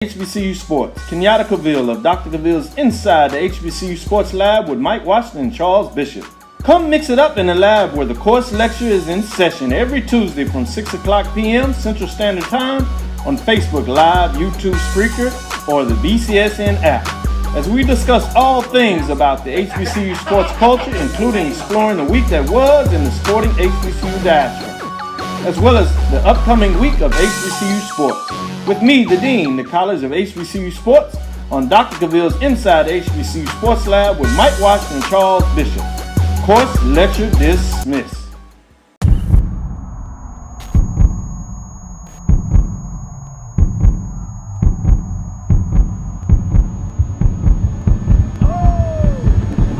HBCU Sports. Kenyatta Cavill of Dr. Cavill's Inside the HBCU Sports Lab with Mike Washington and Charles Bishop. Come mix it up in the lab where the course lecture is in session every Tuesday from 6 o'clock p.m. Central Standard Time on Facebook Live, YouTube Spreaker, or the BCSN app. As we discuss all things about the HBCU sports culture, including exploring the week that was in the sporting HBCU diaspora, as well as the upcoming week of HBCU sports. With me, the Dean, the College of HBCU Sports, on Dr. Cavill's Inside HBCU Sports Lab with Mike Washington and Charles Bishop. Course lecture dismissed.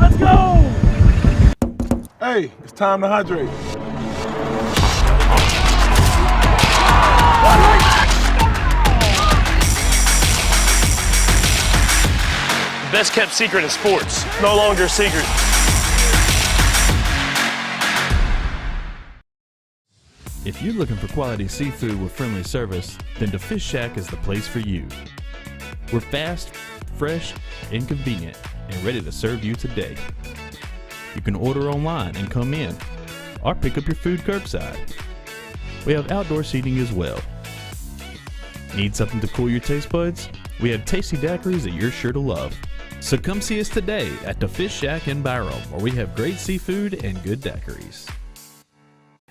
Let's go! Hey, it's time to hydrate. Best kept secret in sports, no longer a secret. If you're looking for quality seafood with friendly service, then the Fish Shack is the place for you. We're fast, fresh, and convenient, and ready to serve you today. You can order online and come in, or pick up your food curbside. We have outdoor seating as well. Need something to cool your taste buds? We have tasty daiquiris that you're sure to love. So come see us today at the Fish Shack in Byram, where we have great seafood and good daiquiris.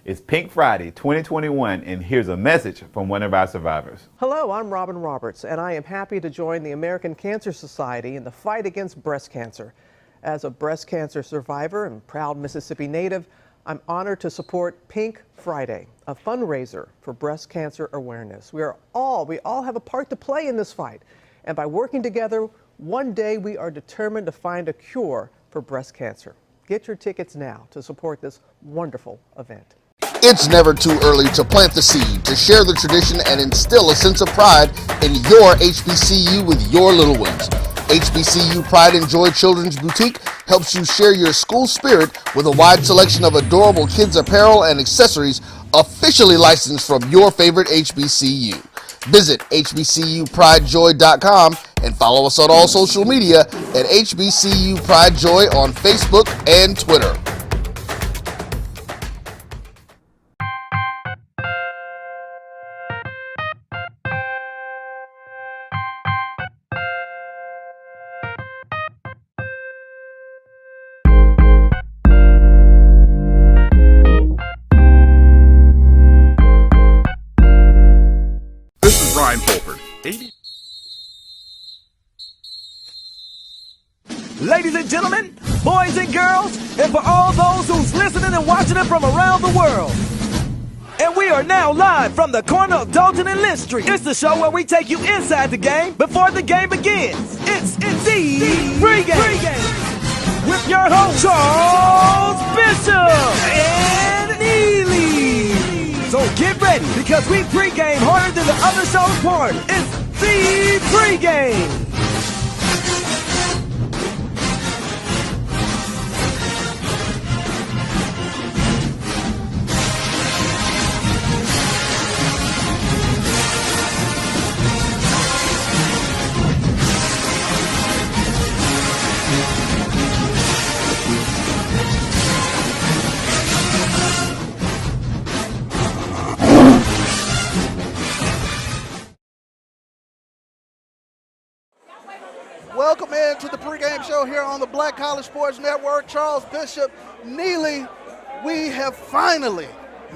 It's Pink Friday 2021, and here's a message from one of our survivors. Hello, I'm Robin Roberts, and I am happy to join the American Cancer Society in the fight against breast cancer. As a breast cancer survivor and proud Mississippi native, I'm honored to support Pink Friday, a fundraiser for breast cancer awareness. We all have a part to play in this fight, and by working together, one day we are determined to find a cure for breast cancer. Get your tickets now to support this wonderful event. It's never too early to plant the seed, to share the tradition, and instill a sense of pride in your HBCU with your little ones. HBCU Pride and Joy Children's Boutique helps you share your school spirit with a wide selection of adorable kids' apparel and accessories officially licensed from your favorite HBCU. Visit hbcupridejoy.com and follow us on all social media at HBCU Pride Joy on Facebook and Twitter. Ladies and gentlemen, boys and girls, and for all those who's listening and watching it from around the world. And we are now live from the corner of Dalton and Lynch Street. It's the show where we take you inside the game before the game begins. It's the Pregame with your host, Charles Bishop and Neely. So get ready, because we pregame harder than the other show's part. It's the Pregame. Welcome into the pregame show here on the Black College Sports Network. Charles Bishop, Neely, we have finally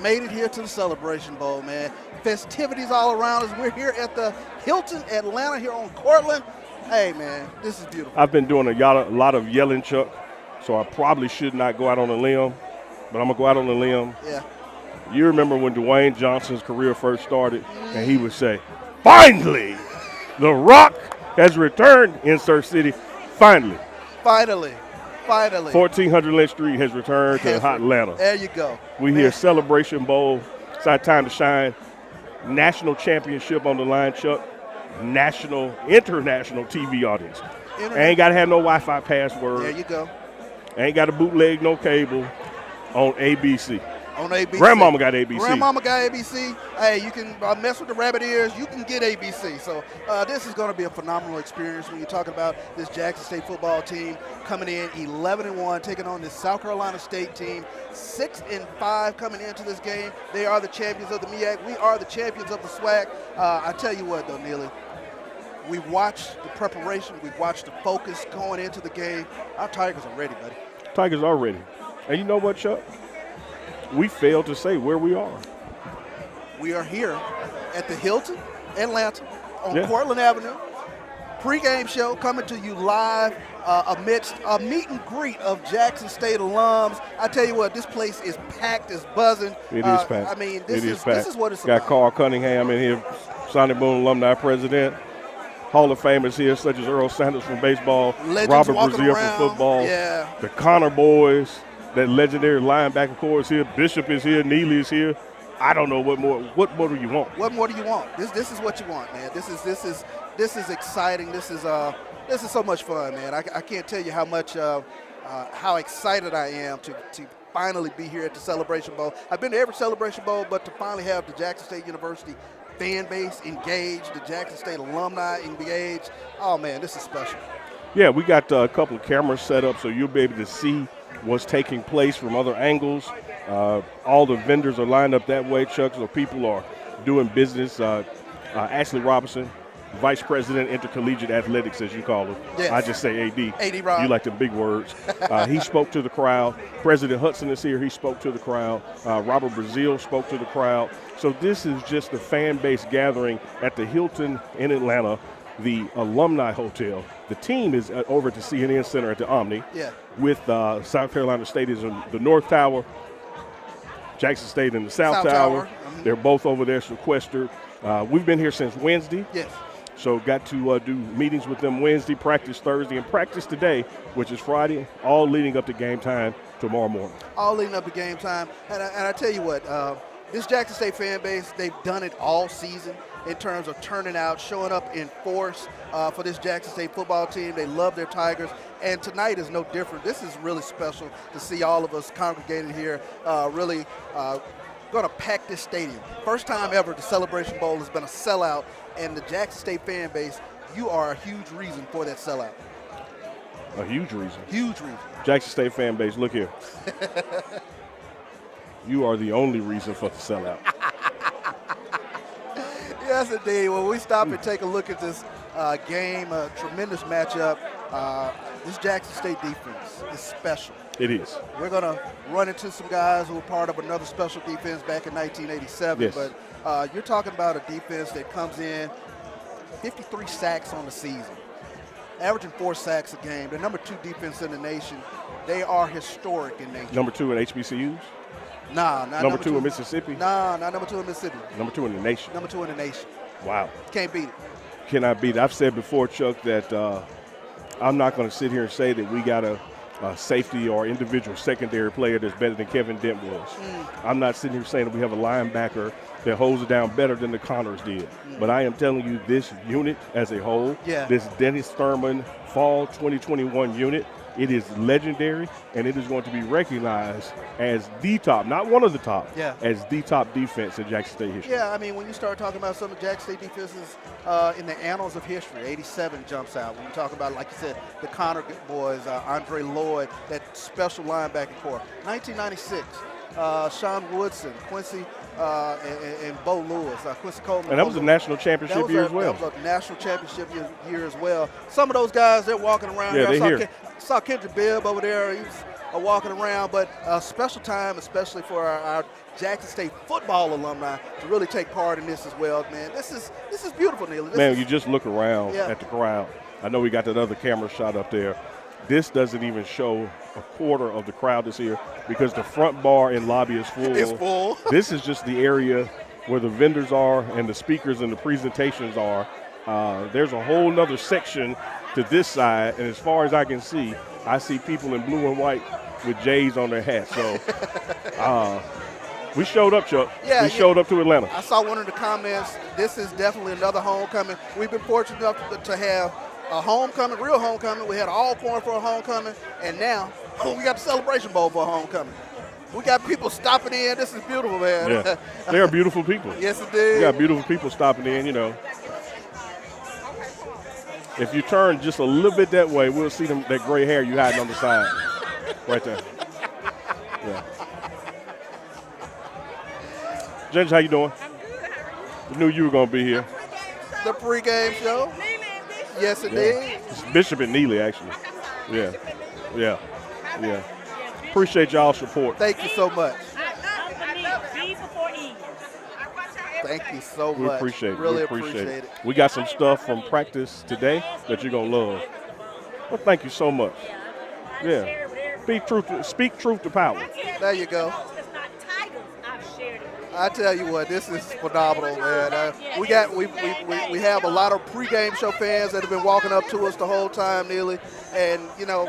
made it here to the Celebration Bowl, man. Festivities all around us. We're here at the Hilton Atlanta here on Cortland. Hey, man, this is beautiful. I've been doing a lot of yelling, Chuck, so I probably should not go out on a limb, but I'm going to go out on a limb. Yeah. You remember when Dwayne Johnson's career first started, and he would say, "Finally, The Rock has returned, insert city, finally." Finally. 1400 Lynch Street has returned to hot Atlanta. There you go. We hear Celebration Bowl. It's our time to shine. National championship on the line, Chuck. International TV audience. I ain't got to have no Wi-Fi password. There you go. I ain't got to bootleg no cable on ABC. On ABC. Grandmama got ABC. Grandmama got ABC. Hey, you can mess with the rabbit ears. You can get ABC. So this is going to be a phenomenal experience when you're talking about this Jackson State football team coming in 11-1, taking on this South Carolina State team 6-5 coming into this game. They are the champions of the MEAC. We are the champions of the SWAC. I tell you what, though, Neely, we watched the preparation. We watched the focus going into the game. Our Tigers are ready, buddy. Tigers are ready. And you know what, Chuck? We failed to say where we are. We are here at the Hilton, Atlanta, on Cortland Avenue. Pre-game show coming to you live amidst a meet and greet of Jackson State alums. I tell you what, this place is packed, it's buzzing. It is packed. I mean, this is what it's Got about. Carl Cunningham in here, Sonny Boone alumni president. Hall of Famers here, such as Earl Sanders from baseball, Legends Robert walking Brazile around. from football, Yeah. the Connor boys, that legendary linebacker core is here, Bishop is here, Neely is here. I don't know what more. What more do you want? What more do you want? This is what you want, man. This is exciting. This is so much fun, man. I can't tell you how much how excited I am to finally be here at the Celebration Bowl. I've been to every Celebration Bowl, but to finally have the Jackson State University fan base engaged, the Jackson State alumni engaged. Oh man, this is special. Yeah, we got a couple of cameras set up so you'll be able to see what's taking place from other angles. All the vendors are lined up that way, Chuck, so people are doing business. Ashley Robinson, Vice President Intercollegiate Athletics, as you call him. Yes. I just say AD. AD Rob. You like the big words. He spoke to the crowd. President Hudson is here. He spoke to the crowd. Robert Brazile spoke to the crowd. So this is just the fan base gathering at the Hilton in Atlanta, the Alumni Hotel. The team is over at the CNN Center at the Omni. Yeah. With South Carolina State is in the North Tower, Jackson State in the South Tower. Mm-hmm. They're both over there sequestered. We've been here since Wednesday. Yes. So got to do meetings with them Wednesday, practice Thursday, and practice today, which is Friday, all leading up to game time tomorrow morning. All leading up to game time. And I tell you what, this Jackson State fan base, they've done it all season in terms of turning out, showing up in force for this Jackson State football team. They love their Tigers, and tonight is no different. This is really special to see all of us congregated here, really going to pack this stadium. First time ever the Celebration Bowl has been a sellout, and the Jackson State fan base, you are a huge reason for that sellout. A huge reason. Huge reason. Jackson State fan base, look here. You are the only reason for the sellout. Yes, indeed. When we stop and take a look at this game, a tremendous matchup, this Jackson State defense is special. It is. We're going to run into some guys who were part of another special defense back in 1987. Yes. But you're talking about a defense that comes in 53 sacks on the season, averaging 4 sacks a game. The number 2 defense in the nation. They are historic in nature. Number 2 in HBCUs? Nah, not number 2 in Mississippi? Nah, not number 2 in Mississippi. Number 2 in the nation? Number 2 in the nation. Wow. Can't beat it. Cannot beat it. I've said before, Chuck, that I'm not going to sit here and say that we got a safety or individual secondary player that's better than Kevin Dent was. I'm not sitting here saying that we have a linebacker that holds it down better than the Connors did. But I am telling you, this unit as a whole, this Dennis Thurman Fall 2021 unit, it is legendary, and it is going to be recognized as the top, not one of the top, as the top defense in Jackson State history. Yeah, I mean, when you start talking about some of Jackson State defenses in the annals of history, 87 jumps out. When you talk about, like you said, the Connor boys, Andre Lloyd, that special linebacking core. 1996, Sean Woodson, Quincy, and Bo Lewis, Quincy Coleman. And that was a national championship year as well. That was a national championship year as well. Some of those guys, they're walking around here. I saw Kendrick Bibb over there. He was walking around. But a special time, especially for our Jackson State football alumni, to really take part in this as well, man. This is beautiful, Neil. You just look around at the crowd. I know we got that other camera shot up there. This doesn't even show a quarter of the crowd that's here because the front bar and lobby is full. It's full. This is just the area where the vendors are and the speakers and the presentations are. There's a whole nother section to this side, and as far as I can see, I see people in blue and white with J's on their hats. So we showed up, Chuck. We showed up to Atlanta. I saw one of the comments. This is definitely another homecoming. We've been fortunate enough to have a homecoming, real homecoming. We had Alcorn for a homecoming, and now we got the Celebration Bowl for a homecoming. We got people stopping in. This is beautiful, man. Yeah, they are beautiful people. Yes, indeed. We got beautiful people stopping in, you know. If you turn just a little bit that way, we'll see that gray hair you hiding on the side. Right there. Yeah. Ginger, how you doing? I'm good. How are you? I knew you were going to be here. The pregame show. Yes, indeed. Yeah. It's Bishop and Neely, actually. Yeah. Yeah. Yeah. Appreciate y'all's support. Thank you so much. Thank you so much. We appreciate it. Really we appreciate it. We got some stuff from practice today that you're going to love. Well, thank you so much. Yeah. Speak truth to power. There you go. I tell you what, this is phenomenal, man. We have a lot of pregame show fans that have been walking up to us the whole time, Neely. And, you know,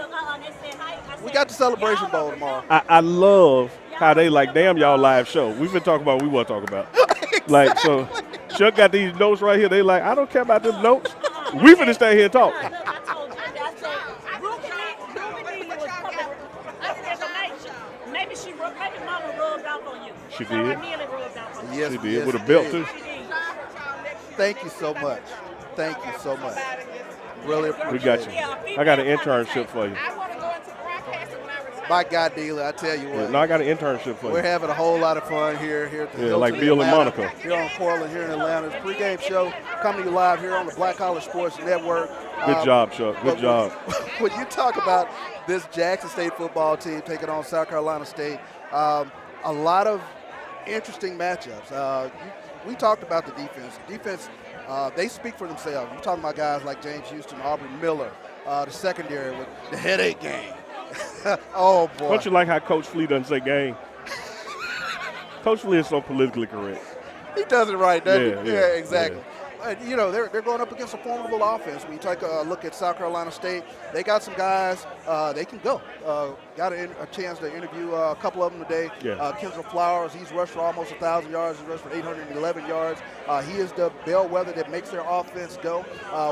we got the Celebration Bowl tomorrow. I love how they like, damn, y'all live show. We've been talking about what we want to talk about. Exactly. Like, so Chuck got these notes right here. They like, I don't care about them notes. We finna stay here and talk. Maybe Mama rubbed off on you. She did. Yes, she did. Yes, with a belt, too. Thank you so much. Thank you so much. Really appreciate it. We got you. I got an internship for you. My God, dealer, I tell you what. Yeah, no, I got an internship for you. We're having a whole lot of fun here at the Hilton like Bill and Monica. Here on Portland, here in Atlanta. The pregame show coming to you live here on the Black College Sports Network. Good job, Chuck. Good job. When you talk about this Jackson State football team taking on South Carolina State, a lot of interesting matchups. We talked about the defense. Defense, they speak for themselves. You're talking about guys like James Houston, Aubrey Miller, the secondary with the headache game. Oh, boy. Don't you like how Coach Flea doesn't say game? Coach Flea is so politically correct. He does it right, doesn't he? Yeah, exactly. Yeah. You know, they're going up against a formidable offense. When you take a look at South Carolina State, they got some guys, they can go. Got a chance to interview a couple of them today. Yeah. Kendra Flowers, he's rushed for almost 1,000 yards. He's rushed for 811 yards. He is the bellwether that makes their offense go.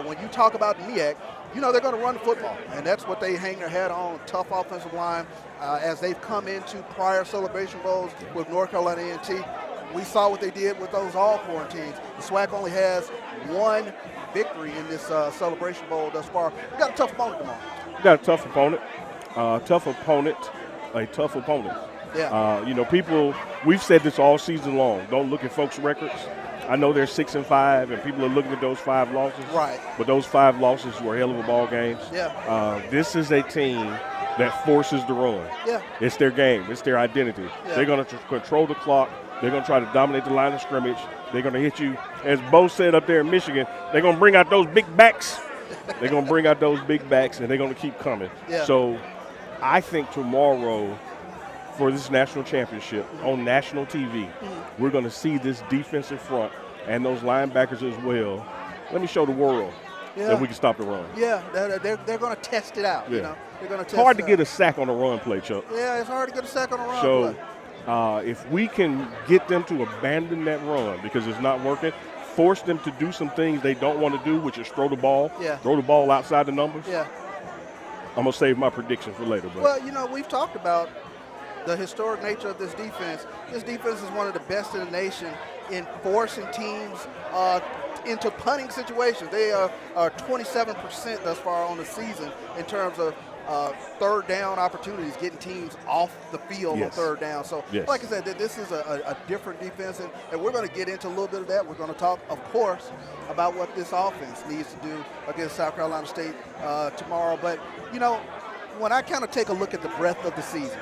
When you talk about MEAC, you know they're going to run the football, and that's what they hang their hat on, tough offensive line. As they've come into prior Celebration Bowls with North Carolina A&T, we saw what they did with those all quarantines. The SWAC only has one victory in this Celebration Bowl thus far. We got a tough opponent tomorrow. We got a tough opponent. A tough opponent. Yeah. You know, people, we've said this all season long. Don't look at folks' records. I know they're 6-5, and people are looking at those 5 losses. Right. But those 5 losses were hell of a ball games. Yeah. This is a team that forces the run. Yeah. It's their game. It's their identity. Yeah. They're going to control the clock. They're going to try to dominate the line of scrimmage. They're going to hit you. As Bo said up there in Michigan, they're going to bring out those big backs. They're going to bring out those big backs, and they're going to keep coming. Yeah. So I think tomorrow for this national championship on national TV, we're going to see this defensive front and those linebackers as well. Let me show the world that we can stop the run. Yeah, they're going to test it out. Yeah. You know, they're going to test. It's hard to it get out. a sack on a run play, Chuck. Yeah, it's hard to get a sack on a run play. So if we can get them to abandon that run because it's not working, force them to do some things they don't want to do, which is throw the ball, throw the ball outside the numbers. Yeah. I'm going to save my prediction for later. But. Well, you know, we've talked about the historic nature of this defense. This defense is one of the best in the nation in forcing teams into punting situations. They are 27% thus far on the season in terms of third down opportunities, getting teams off the field on third down. So, like I said, this is a different defense, and we're going to get into a little bit of that. We're going to talk, of course, about what this offense needs to do against South Carolina State tomorrow. But, you know, when I kind of take a look at the breadth of the season,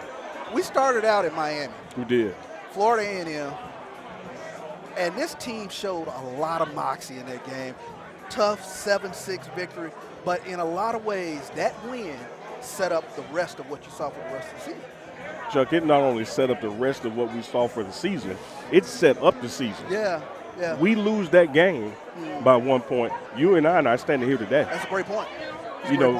we started out in Miami. We did. Florida A&M. And this team showed a lot of moxie in that game. Tough 7-6 victory. But in a lot of ways, that win set up the rest of what you saw for the rest of the season. Chuck, it not only set up the rest of what we saw for the season, it set up the season. Yeah. We lose that game by 1 point. You and I are not standing here today. That's a great point.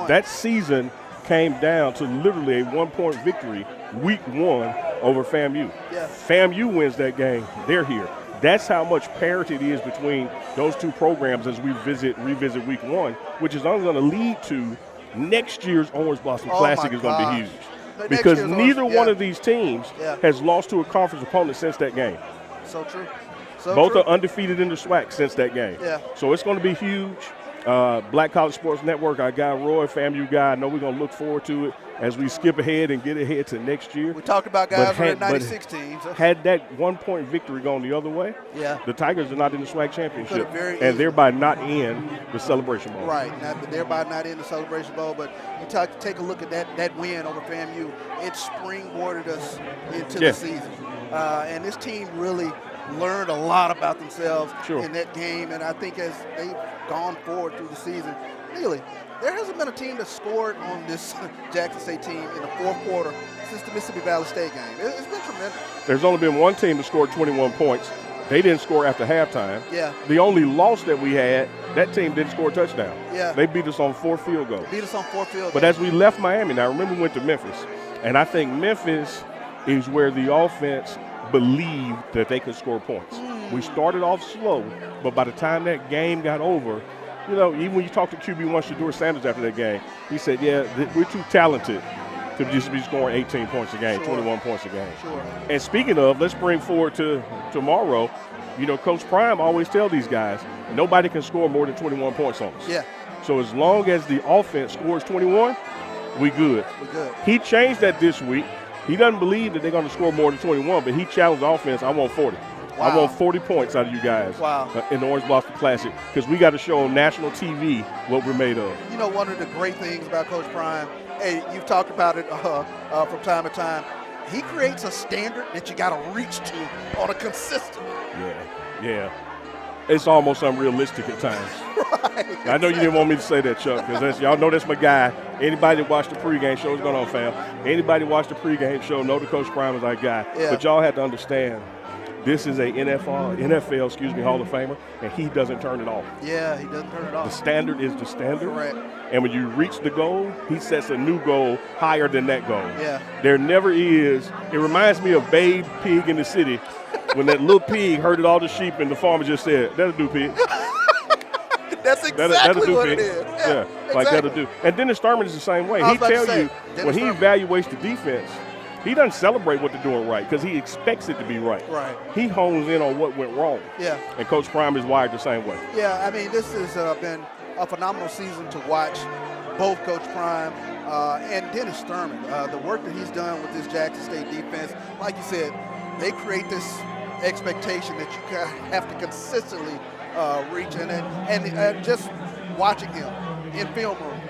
That season came down to literally a 1-point victory week 1 over FAMU. Yeah. FAMU wins that game. They're here. That's how much parity it is between those two programs as we revisit week 1, which is only going to lead to next year's Orange Blossom Classic is going to be huge. because neither one of these teams has lost to a conference opponent since that game. So true. Both are undefeated in the SWAC since that game. Yeah. So it's going to be huge. Black College Sports Network, our guy Roy, FAMU guy, I know we're going to look forward to it as we skip ahead and get ahead to next year. We talked about guys from the 96 teams. Had that 1-point victory gone the other way, the Tigers are not in the SWAC championship, and thereby not in the Celebration Bowl. Right, thereby not in the Celebration Bowl, but you take a look at that win over FAMU. It springboarded us into the season. And this team really learned a lot about themselves in that game, and I think as they've gone forward through the season, really, there hasn't been a team that scored on this Jackson State team in the fourth quarter since the Mississippi Valley State game. It's been tremendous. There's only been one team that scored 21 points. They didn't score after halftime. Yeah. The only loss that we had, that team didn't score a touchdown. Yeah. They beat us on 4 field goals. But as we left Miami, now remember we went to Memphis, and I think Memphis is where the offense believed that they could score points. We started off slow, but by the time that game got over, you know, even when you talk to QB1 Shedeur Sanders after that game, he said, we're too talented to just be scoring 18 points a game, 21 points a game. And speaking of, let's bring forward to tomorrow, you know, Coach Prime always tell these guys, nobody can score more than 21 points on us. Yeah. So as long as the offense scores 21, we good. He changed that this week. He doesn't believe that they're going to score more than 21, but he challenged the offense. I want 40. Wow. I want 40 points out of you guys in the Orange Blossom Classic, because we got to show on national TV what we're made of. You know, one of the great things about Coach Prime, hey, you've talked about it from time to time, he creates a standard that you got to reach to on a consistent. Yeah. It's almost unrealistic at times. I know you didn't want me to say that, Chuck, because y'all know that's my guy. Anybody that watched the pregame show, what's going on, fam? Anybody watch the pregame show know the Coach Prime is our guy. Yeah. But y'all have to understand, this is a NFL Hall of Famer, and he doesn't turn it off. Yeah, he doesn't turn it off. The standard is the standard. Correct. And when you reach the goal, he sets a new goal higher than that goal. Yeah. There never is. It reminds me of Babe Pig in the City, when that little pig herded all the sheep and the farmer just said, that'll do, pig. That's exactly that'll do, what pig. it is. Yeah, exactly. Like that'll do. And Dennis Thurman is the same way. He tell you, when he evaluates the defense, he doesn't celebrate what they're doing right because he expects it to be right. Right. He hones in on what went wrong. Yeah. And Coach Prime is wired the same way. Yeah, I mean, this has been a phenomenal season to watch both Coach Prime and Dennis Thurman. The work that he's done with this Jackson State defense, like you said, they create this expectation that you have to consistently reach. And just watching him in film room,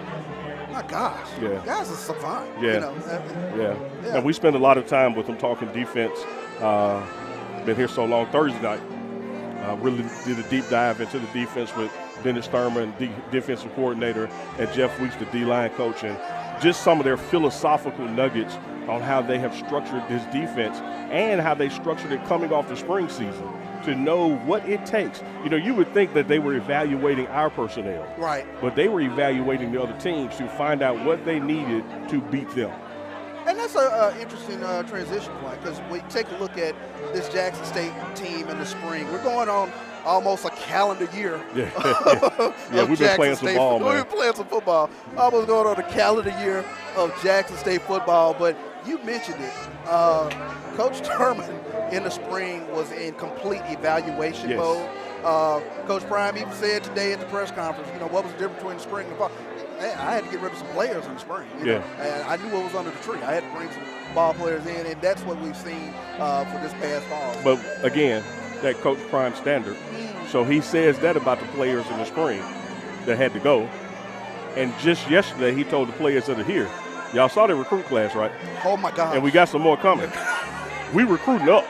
my gosh, the guy's a savant. Yeah. You know? Yeah. And we spend a lot of time with him talking defense. Been here so long. Thursday night, really did a deep dive into the defense with Dennis Thurman, the defensive coordinator, and Jeff Weeks, the D-line coach, and just some of their philosophical nuggets on how they have structured this defense and how they structured it coming off the spring season to know what it takes. You know, you would think that they were evaluating our personnel. Right. But they were evaluating the other teams to find out what they needed to beat them. And that's an interesting transition point, because we take a look at this Jackson State team in the spring. We're going on almost a calendar year. Yeah, we've been playing some ball, man. We've been playing some football. Almost going on a calendar year of Jackson State football. But you mentioned it. Coach Thurman in the spring was in complete evaluation mode. Coach Prime even said today at the press conference, you know, what was the difference between the spring and the fall? I had to get rid of some players in the spring. You know? And I knew what was under the tree. I had to bring some ball players in, and that's what we've seen for this past fall. But, again, that Coach Prime standard. So he says that about the players in the spring that had to go. And just yesterday he told the players that are here, y'all saw the recruit class, right? Oh, my God. And we got some more coming. We recruiting up.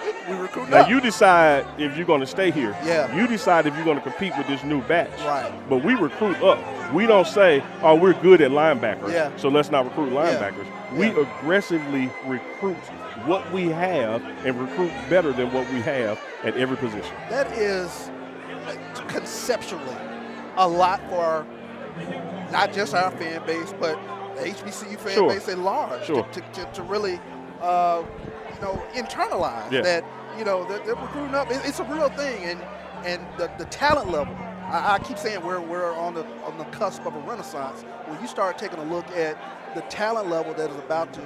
Now, you decide if you're going to stay here. Yeah. You decide if you're going to compete with this new batch. Right. But we recruit up. We don't say, oh, we're good at linebackers, so let's not recruit linebackers. We aggressively recruit what we have and recruit better than what we have at every position. That is conceptually a lot for not just our fan base, but the HBCU fan base at large to really internalize that, you know, they're recruiting up. It's a real thing, and the talent level. I keep saying we're on the cusp of a renaissance. When you start taking a look at the talent level that is about to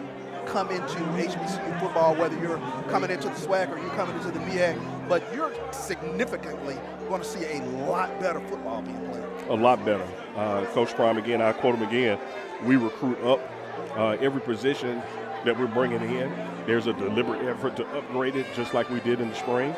come into HBCU football, whether you're coming into the SWAC or you're coming into the MEAC, but you're significantly going to see a lot better football being played. A lot better. Coach Prime, again, I quote him again, we recruit up every position that we're bringing in. There's a deliberate effort to upgrade it just like we did in the spring.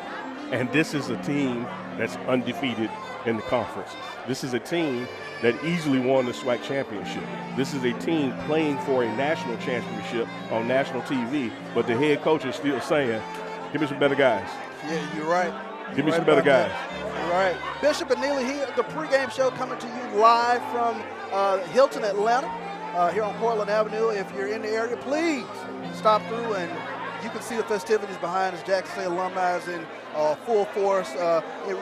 And this is a team that's undefeated in the conference. This is a team that easily won the SWAC championship. This is a team playing for a national championship on national TV, but the head coach is still saying, give me some better guys. Yeah, you're right. Give me some better guys. You're right. Bishop and Neely here, the pregame show coming to you live from Hilton, Atlanta, here on Portland Avenue. If you're in the area, please stop through and you can see the festivities behind us. Jackson State alumni is in full force. It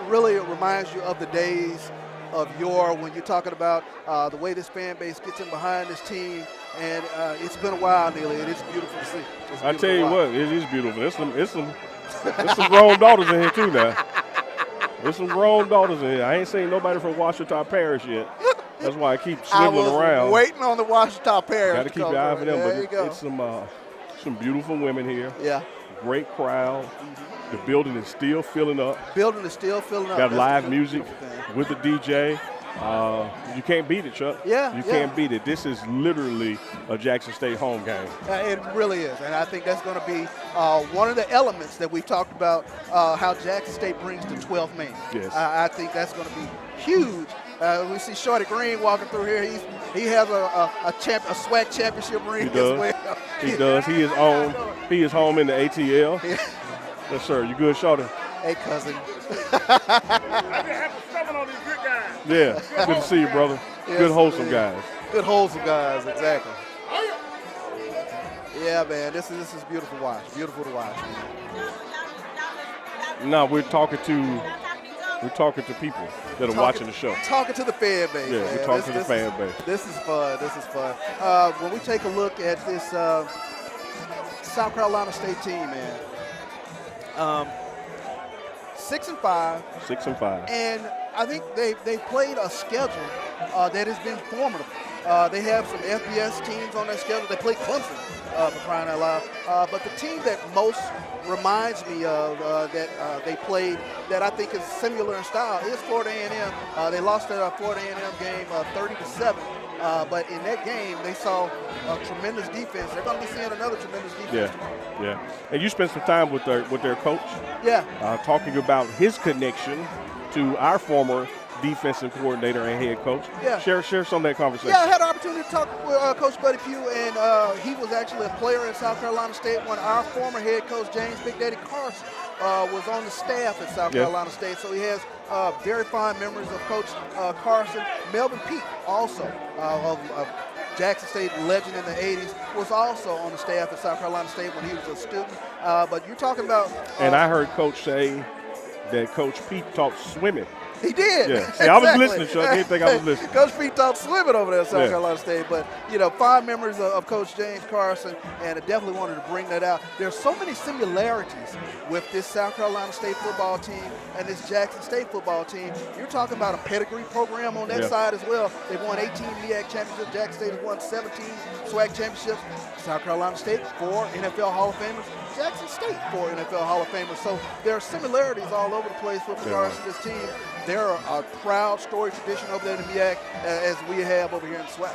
really reminds you of the days of yore when you're talking about the way this fan base gets in behind this team. And it's been a while, Neely. It is beautiful to see. I tell you what, it is beautiful. There's some grown daughters in here too now. There's some grown daughters in here. I ain't seen nobody from Washita Parish yet. That's why I keep swiveling around. Waiting on the Washita Parish. Got to keep your eye for them. There But it's some beautiful women here. Yeah. Great crowd. The building is still filling up. Got live music with the DJ. You can't beat it, Chuck. Yeah. You can't beat it. This is literally a Jackson State home game. It really is. And I think that's going to be one of the elements that we've talked about, how Jackson State brings the 12th man. Yes. I think that's going to be huge. We see Shorty Green walking through here. He has a SWAC championship ring as well. He does. He is home in the ATL. Yeah. Yes, sir. You good, Shorty? Hey, cousin. Yeah. Good to see you, brother. Yes, good, wholesome guys. Good, wholesome guys, exactly. Yeah, man, this is beautiful to watch. Beautiful to watch. No, we're talking to people that are watching the show. Talking to the fan base. Yeah, man. we're talking to the fan base. This is fun. When we take a look at this South Carolina State team, man, 6-5. 6-5. And I think they played a schedule that has been formidable. They have some FBS teams on their schedule. They play Clemson, for crying out loud. But the team that most reminds me of that they played that I think is similar in style is Florida A&M. They lost that Florida A&M game 30-7. But in that game, they saw a tremendous defense. They're going to be seeing another tremendous defense tomorrow. Yeah. And you spent some time with their coach. Yeah. Talking about his connection to our former defensive coordinator and head coach. Yeah. Share some of that conversation. Yeah, I had the opportunity to talk with Coach Buddy Pugh, and he was actually a player at South Carolina State when our former head coach, James Big Daddy Carson, was on the staff at South Carolina State. So he has very fond memories of Coach Carson. Melvin Peete, also of Jackson State legend in the 80s, was also on the staff at South Carolina State when he was a student. But you're talking about... and I heard Coach say that Coach Peete taught swimming. He did. Yeah. See, I was listening, Chuck. I didn't think I was listening. Coach Peete taught swimming over there at South Carolina State. But, fond memories of Coach James Carson, and I definitely wanted to bring that out. There's so many similarities with this South Carolina State football team and this Jackson State football team. You're talking about a pedigree program on that side as well. They've won 18 MEAC championships. Jackson State has won 17 SWAC championships. South Carolina State, 4 NFL Hall of Famers. Jackson State, 4 NFL Hall of Famers. So there are similarities all over the place with regards to this team. They're a proud story tradition over there in the MEAC as we have over here in SWAC.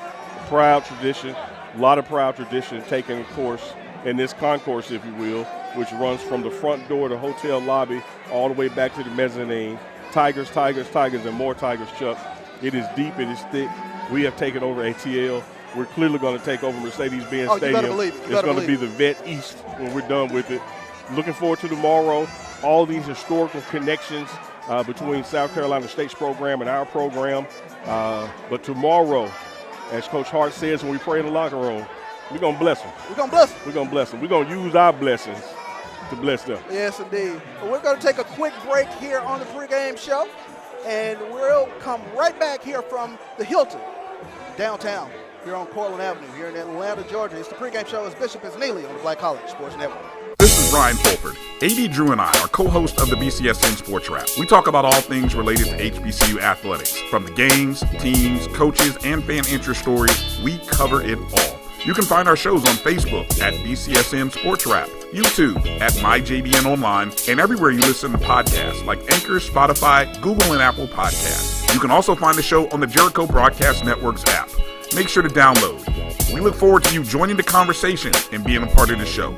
Proud tradition, a lot of proud tradition taking course in this concourse, if you will, which runs from the front door to the hotel lobby all the way back to the mezzanine. Tigers, Tigers, Tigers, and more Tigers, Chuck. It is deep, it is thick. We have taken over ATL. We're clearly going to take over Mercedes-Benz Stadium. You better believe it. It's going to be the Vet East when we're done with it. Looking forward to tomorrow. All these historical connections between South Carolina State's program and our program. But tomorrow, as Coach Hart says when we pray in the locker room, we're going to bless them. We're going to bless them. We're going to bless them. We're going to use our blessings to bless them. Yes, indeed. Well, we're going to take a quick break here on the pregame show, and we'll come right back here from the Hilton downtown here on Cortland Avenue here in Atlanta, Georgia. It's the pregame show. It's Bishop and Neely on the Black College Sports Network. This is Brian Fulford. AD Drew and I are co-hosts of the BCSN Sports Wrap. We talk about all things related to HBCU athletics. From the games, teams, coaches, and fan interest stories, we cover it all. You can find our shows on Facebook at BCSN Sports Wrap, YouTube at MyJBN Online, and everywhere you listen to podcasts like Anchor, Spotify, Google, and Apple Podcasts. You can also find the show on the Jericho Broadcast Network's app. Make sure to download. We look forward to you joining the conversation and being a part of the show.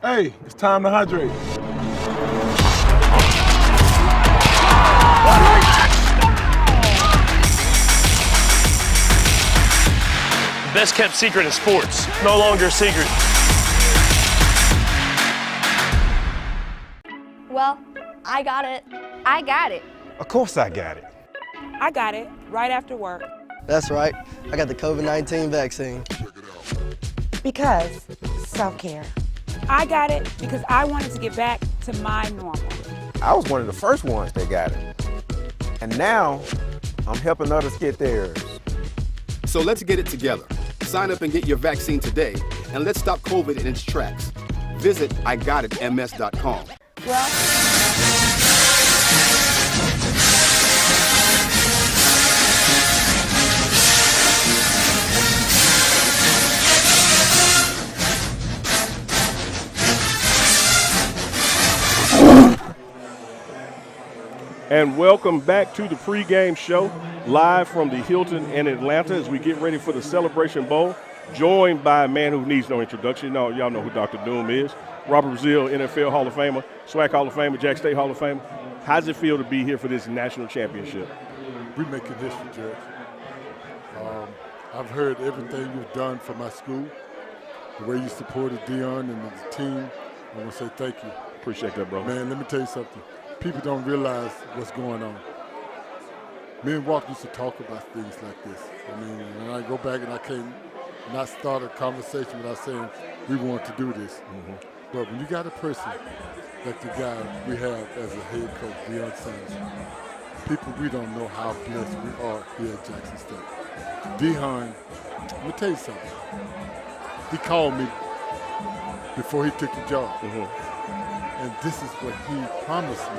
Hey, it's time to hydrate. Best kept secret in sports, no longer a secret. Well, I got it. I got it. Of course I got it. I got it right after work. That's right. I got the COVID-19 vaccine. Because self-care. I got it because I wanted to get back to my normal. I was one of the first ones that got it. And now, I'm helping others get theirs. So let's get it together. Sign up and get your vaccine today, and let's stop COVID in its tracks. Visit IGotItMS.com. And welcome back to the pregame show, live from the Hilton in Atlanta as we get ready for the Celebration Bowl, joined by a man who needs no introduction. Y'all know who Dr. Doom is. Robert Brazile, NFL Hall of Famer, SWAC Hall of Famer, Jack State Hall of Famer. How does it feel to be here for this national championship? We're making history, Judge. I've heard everything you've done for my school, the way you supported Dion and the team. I want to say thank you. Appreciate that, bro. Man, let me tell you something. People don't realize what's going on. Me and Walker used to talk about things like this. I mean, when I go back and I can't not start a conversation without saying we want to do this. Mm-hmm. But when you got a person like the guy we have as a head coach, Deion Sanders, people, we don't know how blessed we are here at Jackson State. Deion, let me tell you something. He called me before he took the job. Mm-hmm. And this is what he promised me,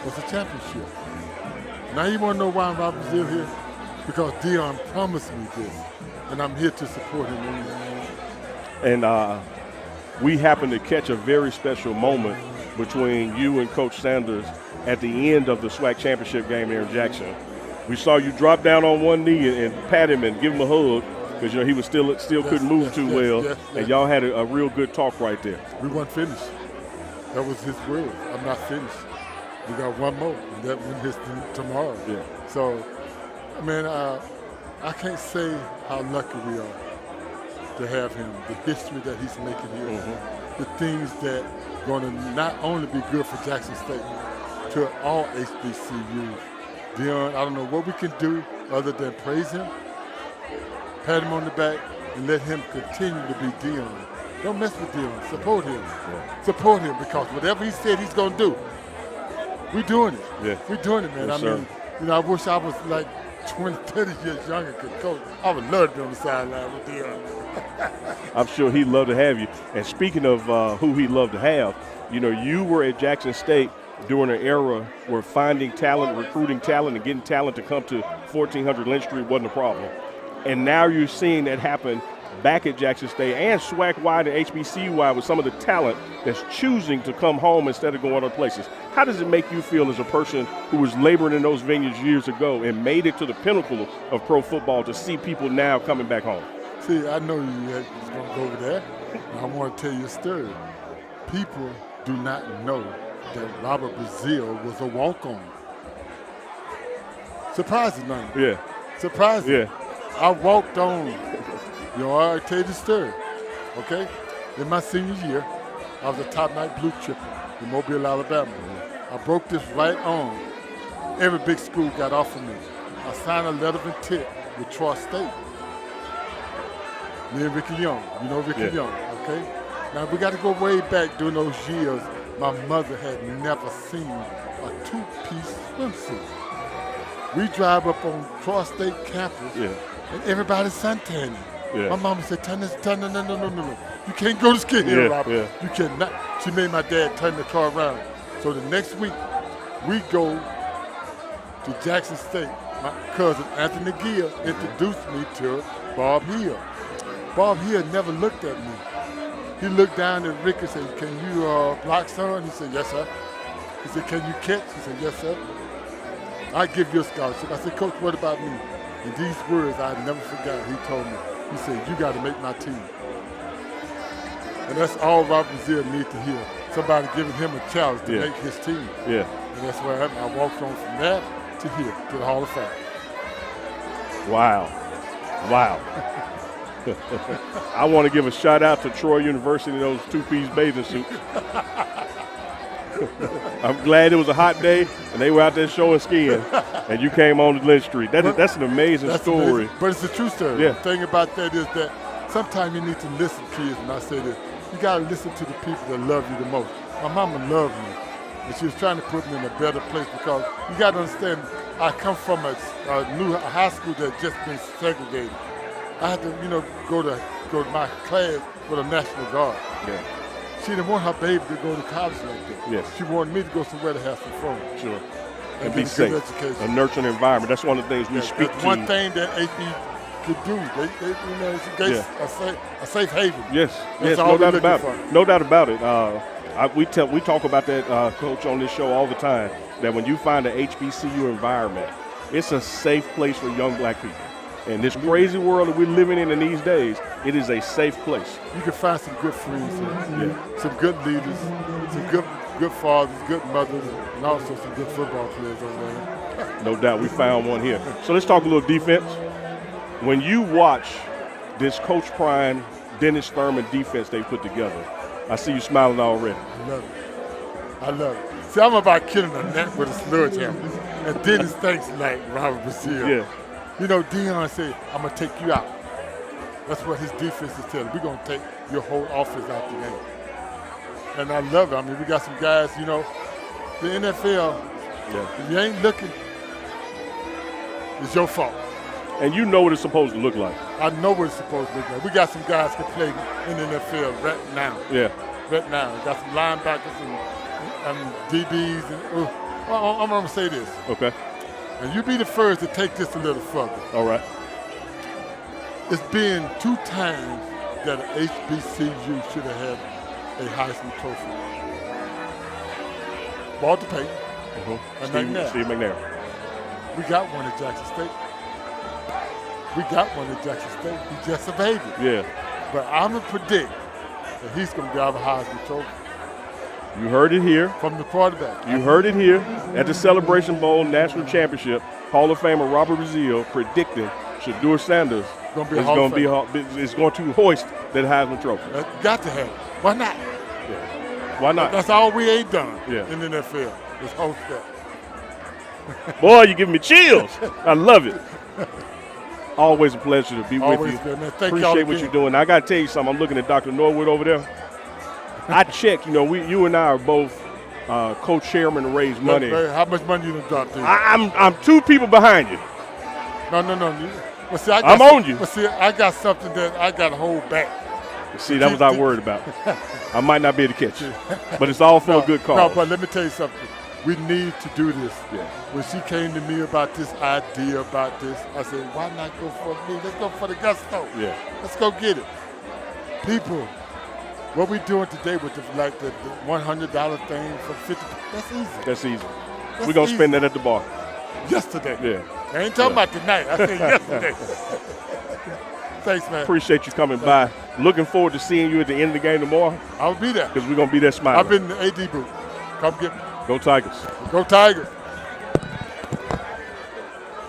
was a championship. Now you want to know why I'm Robert Brazile here? Because Deion promised me this, and I'm here to support him. And we happened to catch a very special moment between you and Coach Sanders at the end of the SWAC championship game there in Jackson. We saw you drop down on one knee and pat him and give him a hug because he was still couldn't move too well, and y'all had a real good talk right there. We weren't finished. That was his word. I'm not finished. We got one more, and that one hits tomorrow. Yeah. So, man, I can't say how lucky we are to have him, the history that he's making here, mm-hmm. the things that are going to not only be good for Jackson State, to all HBCUs. Deion, I don't know what we can do other than praise him, pat him on the back, and let him continue to be Deion. Don't mess with Deion. Support him. Yeah. Support him, because whatever he said he's going to do, we're doing it. Yeah. We're doing it, man. Yes, I mean, I wish I was like 20, 30 years younger could coach. I would love to be on the sideline with Deion. I'm sure he'd love to have you. And speaking of who he'd love to have, you were at Jackson State during an era where finding talent, recruiting talent, and getting talent to come to 1400 Lynch Street wasn't a problem. And now you're seeing that happen back at Jackson State and SWAC-wide and HBCU-wide with some of the talent that's choosing to come home instead of going other places. How does it make you feel as a person who was laboring in those venues years ago and made it to the pinnacle of pro football to see people now coming back home? See, I know you was going to go over there. I want to tell you a story. People do not know that Robert Brazile was a walk-on. Surprising, man. Yeah. Surprising. Yeah. I walked on. I'll tell you the story, okay? In my senior year, I was a top-night blue chipper in Mobile, Alabama. I broke this right arm. Every big school got off of me. I signed a letter of intent with Troy State. Me and Ricky Young. You know Ricky Young, okay? Now, we got to go way back during those years. My mother had never seen a two-piece swimsuit. We drive up on Troy State campus, and everybody's suntanning. Yeah. My mama said, no. You can't go to skid here, Robert. Yeah. You cannot. She made my dad turn the car around. So the next week, we go to Jackson State. My cousin Anthony Gill introduced me to Bob Hill. Bob Hill never looked at me. He looked down at Rick and said, "Can you block, son?" He said, "Yes, sir." He said, "Can you catch?" He said, "Yes, sir." "I give you a scholarship." I said, "Coach, what about me?" And these words I never forgot. He told me. He said, "You got to make my team." And that's all Robert Brazile needs to hear. Somebody giving him a challenge to make his team. Yeah. And that's where I walked on from that to here, to the Hall of Fame. Wow. I want to give a shout out to Troy University in those two-piece bathing suits. I'm glad it was a hot day and they were out there showing skin, and you came on to Lynch Street. That's an amazing story. Amazing. But it's a true story. Yeah. The thing about that is that sometimes you need to listen, kids, and I say this. You got to listen to the people that love you the most. My mama loved me, and she was trying to put me in a better place because you got to understand, I come from a high school that just been segregated. I had to, go to my class with a National Guard. Yeah. She didn't want her baby to go to college like that. Yes. She wanted me to go somewhere to have some fun. Sure. And be get a safe. good education. A nurturing environment. That's one of the things we speak that's to. one thing that AP could do. They a safe haven. Yes. That's yes. all No doubt about for. it. No doubt about it. We talk about that, Coach, on this show all the time. That when you find an HBCU environment, it's a safe place for young black people. In this crazy world that we're living in these days, it is a safe place. You can find some good friends here, some good leaders, some good fathers, good mothers, and also some good football players over there. No doubt, we found one here. So let's talk a little defense. When you watch this Coach Prime, Dennis Thurman defense they put together, I see you smiling already. I love it. See, I'm about killing a net with a sledgehammer, and Dennis thinks like Robert Brazile. Yeah. Deion said, "I'm going to take you out." That's what his defense is telling. We're going to take your whole offense out the game. And I love it. I mean, we got some guys, the NFL, if you ain't looking, it's your fault. And you know what it's supposed to look like. I know what it's supposed to look like. We got some guys that can play in the NFL right now. Yeah. Right now. We got some linebackers and DBs. And, I'm going to say this. Okay. And you be the first to take this a little further. All right. It's been 2 times that an HBCU should have had a Heisman Trophy. Walter Payton and Steve McNair. We got one at Jackson State. He's just a baby. Yeah. But I'm going to predict that he's going to grab a Heisman Trophy. You heard it here. From the quarterback. You heard it here at the Celebration Bowl National Championship. Hall of Famer Robert Brazile predicting Shedeur Sanders is going to hoist that Heisman Trophy. Got to have it. Why not? Yeah. Why not? That's all we ain't done in the NFL. Is host that. Boy, you're giving me chills. I love it. Always a pleasure to be with you. Good, man. Thank Appreciate what you're doing. I got to tell you something. I'm looking at Dr. Norwood over there. I check, you and I are both co-chairman to raise money. How much money you done dropped to? I'm 2 people behind you. No. Well, see, I'm on you. But see, I got something that I got to hold back. See, that was I worried about. I might not be able to catch you, but it's all for a good cause. No, but let me tell you something. We need to do this. Yeah. When she came to me about this idea about this, I said, why not go for me? Let's go for the gusto. Yeah. Let's go get it. People. What we doing today with the $100 thing for 50? That's easy. That's easy. We're gonna spend that at the bar. Yesterday. Yeah. I ain't talking about tonight. I said yesterday. Thanks, man. Appreciate you coming by. Looking forward to seeing you at the end of the game tomorrow. I'll be there. Because we're gonna be there smiling. I've been in the AD booth. Come get me. Go Tigers. Go Tigers.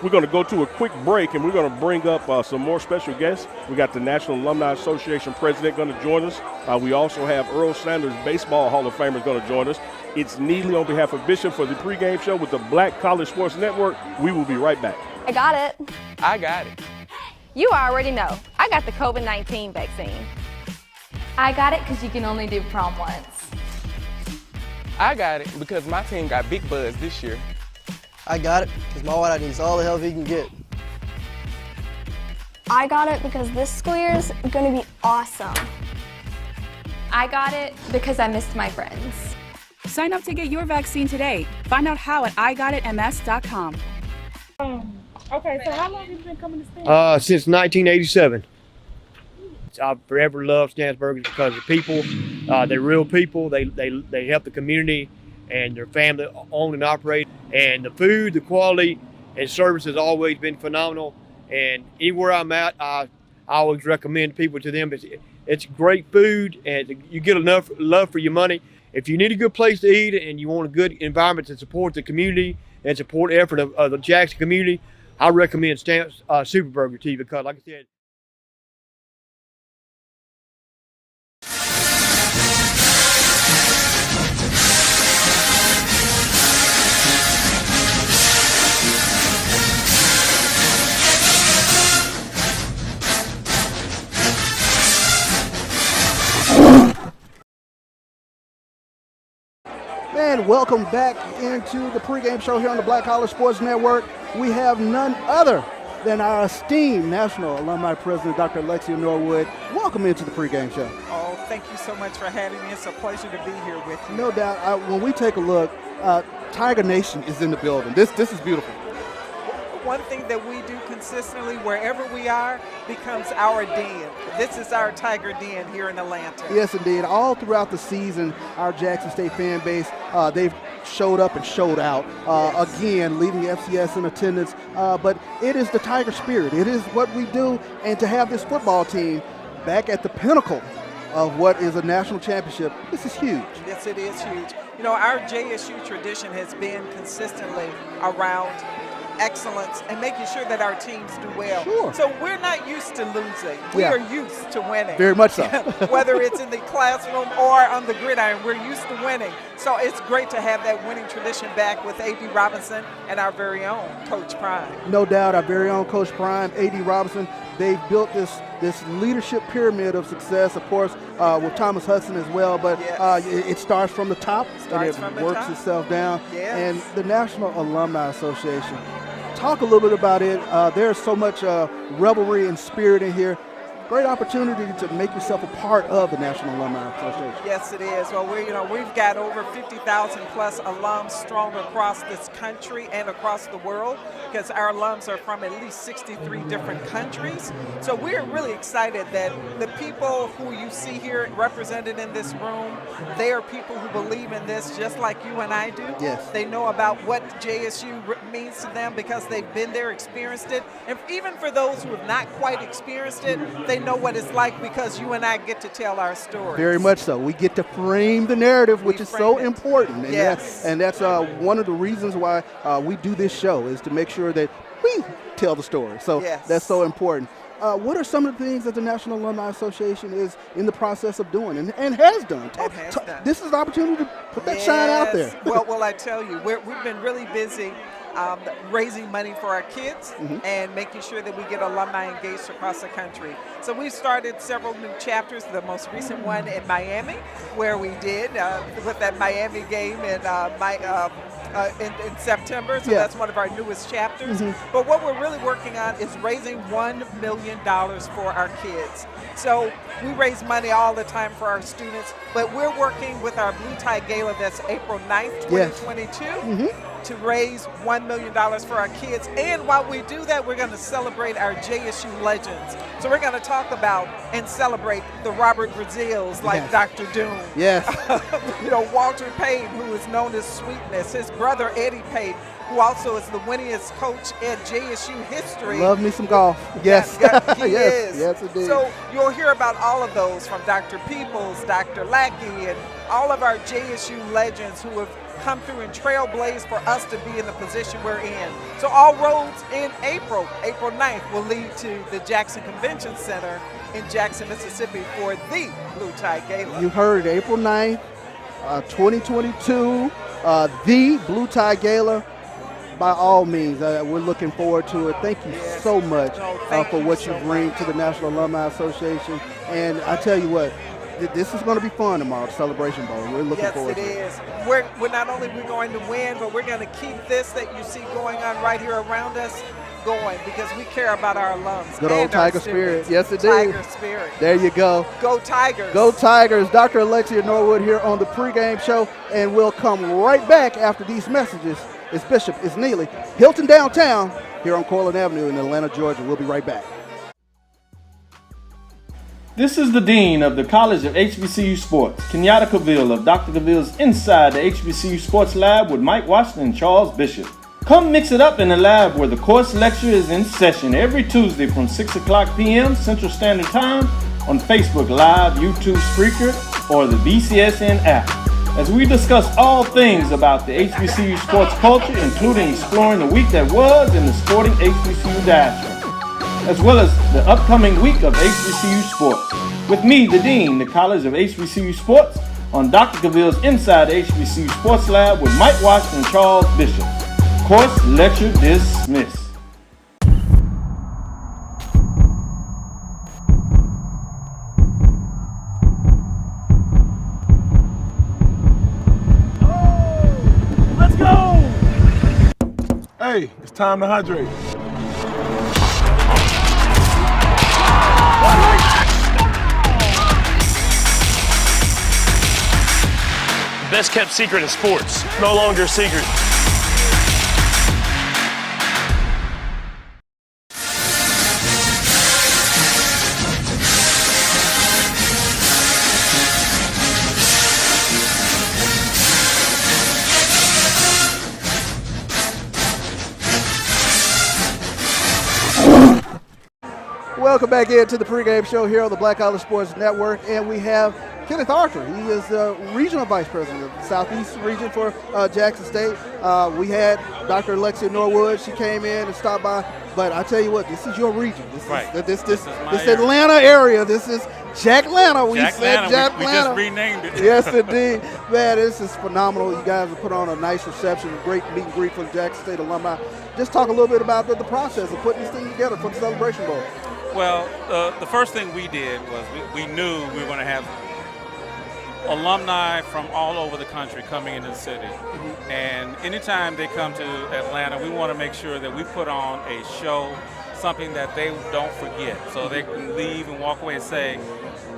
We're going to go to a quick break, and we're going to bring up some more special guests. We got the National Alumni Association president going to join us. We also have Earl Sanders, Baseball Hall of Famer, going to join us. It's Neely on behalf of Bishop for the pregame show with the Black College Sports Network. We will be right back. I got it. I got it. You already know. I got the COVID-19 vaccine. I got it because you can only do prom once. I got it because my team got big buzz this year. I got it because my wife needs all the help he can get. I got it because this school year is going to be awesome. I got it because I missed my friends. Sign up to get your vaccine today. Find out how at igotitms.com. Okay, so how long have you been coming to Stan's? Since 1987. I've forever loved Stan's Burgers because the people, they're real people. They help the community and their family own and operate. And the food, the quality, and service has always been phenomenal. And anywhere I'm at, I always recommend people to them. It's great food, and you get enough love for your money. If you need a good place to eat and you want a good environment to support the community and support the effort of the Jackson community, I recommend Stan's Super Burger to you because, like I said, And welcome back into the pregame show here on the Black College Sports Network. We have none other than our esteemed National Alumni President, Dr. Alexia Norwood. Welcome into the pregame show. Oh, thank you so much for having me. It's a pleasure to be here with you. No doubt. When we take a look, Tiger Nation is in the building. This is beautiful. One thing that we do consistently, wherever we are, becomes our den. This is our Tiger Den here in Atlanta. Yes, indeed. All throughout the season, our Jackson State fan base, they've showed up and showed out. Yes. Again, leading the FCS in attendance. But it is the Tiger spirit. It is what we do. And to have this football team back at the pinnacle of what is a national championship, this is huge. Yes, it is huge. You know, our JSU tradition has been consistently around excellence and making sure that our teams do well. Sure. So we're not used to losing. We are used to winning. Very much so. Whether it's in the classroom or on the gridiron, we're used to winning. So it's great to have that winning tradition back with A.D. Robinson and our very own Coach Prime. No doubt, our very own Coach Prime, A.D. Robinson. They've built this leadership pyramid of success, of course, with Thomas Hudson as well, but it starts from the top and it works itself down. Yes. And the National Alumni Association, talk a little bit about it. There's so much revelry and spirit in here. Great opportunity to make yourself a part of the National Alumni Association. Yes, it is. Well, we've got over 50,000 plus alums strong across this country and across the world because our alums are from at least 63 different countries. So we're really excited that the people who you see here represented in this room, they are people who believe in this just like you and I do. Yes. They know about what JSU means to them because they've been there, experienced it. And even for those who have not quite experienced it, they know what it's like because you and I get to tell our story. Very much so. We get to frame the narrative, which is so important. And yes. That's one of the reasons why we do this show, is to make sure that we tell the story. So that's so important. What are some of the things that the National Alumni Association is in the process of doing and has done? This is an opportunity to put that shine out there. well, I tell you, we've been really busy raising money for our kids and making sure that we get alumni engaged across the country. So we've started several new chapters, the most recent one in Miami, where we did with that Miami game in September, so that's one of our newest chapters. But what we're really working on is raising $1 million for our kids. So we raise money all the time for our students, but we're working with our Blue Tie Gala that's April 9th, 2022. To raise $1 million for our kids. And while we do that, we're going to celebrate our JSU legends. So we're going to talk about and celebrate the Robert Braziles like Dr. Doom. Yes. Walter Payton, who is known as Sweetness. His brother, Eddie Payton, who also is the winningest coach in JSU history. Love me some golf. Yes. He is. Yes, indeed. So you'll hear about all of those from Dr. Peoples, Dr. Lackey, and all of our JSU legends who have come through and trailblaze for us to be in the position we're in. So all roads in April 9th, will lead to the Jackson Convention Center in Jackson, Mississippi for the Blue Tie Gala. You heard April 9th, 2022, the Blue Tie Gala. By all means, we're looking forward to it. Thank you so much for what you bring to the National Alumni Association. And I tell you what, this is going to be fun tomorrow, the Celebration Bowl. We're looking forward to it. Yes, it is. We're not only going to win, but we're going to keep this that you see going on right here around us going because we care about our alums. Good old and our Tiger spirit. students. Yes, it Tiger is. spirit. There you go. Go Tigers. Go Tigers. Dr. Alexia Norwood here on the pregame show, and we'll come right back after these messages. It's Bishop, it's Neely, Hilton Downtown here on Cortland Avenue in Atlanta, Georgia. We'll be right back. This is the Dean of the College of HBCU Sports, Kenyatta Cavill of Dr. Cavill's Inside the HBCU Sports Lab with Mike Washington and Charles Bishop. Come mix it up in the lab where the course lecture is in session every Tuesday from 6 o'clock p.m. Central Standard Time on Facebook Live, YouTube Spreaker, or the BCSN app, as we discuss all things about the HBCU sports culture, including exploring the week that was in the sporting HBCU diaspora, as well as the upcoming week of HBCU sports. With me, the Dean, the College of HBCU Sports, on Dr. Cavill's Inside the HBCU Sports Lab with Mike Washington and Charles Bishop. Course lecture dismissed. Let's go! Hey, it's time to hydrate. Best kept secret in sports, no longer a secret. Welcome back into the pregame show here on the Black College Sports Network, and we have Kenneth Arthur. He is the regional vice president of the Southeast region for Jackson State. We had Dr. Alexia Norwood. She came in and stopped by. But I tell you what, this is your region. This is Atlanta area. This is Jacklanta. We just renamed it. Yes, indeed. Man, this is phenomenal. You guys have put on a nice reception, a great meet and greet for the Jackson State alumni. Just talk a little bit about the process of putting this thing together for the Celebration Bowl. Well, the first thing we did was we knew we were going to have alumni from all over the country coming into the city. Mm-hmm. And anytime they come to Atlanta, we want to make sure that we put on a show, something that they don't forget. So they can leave and walk away and say,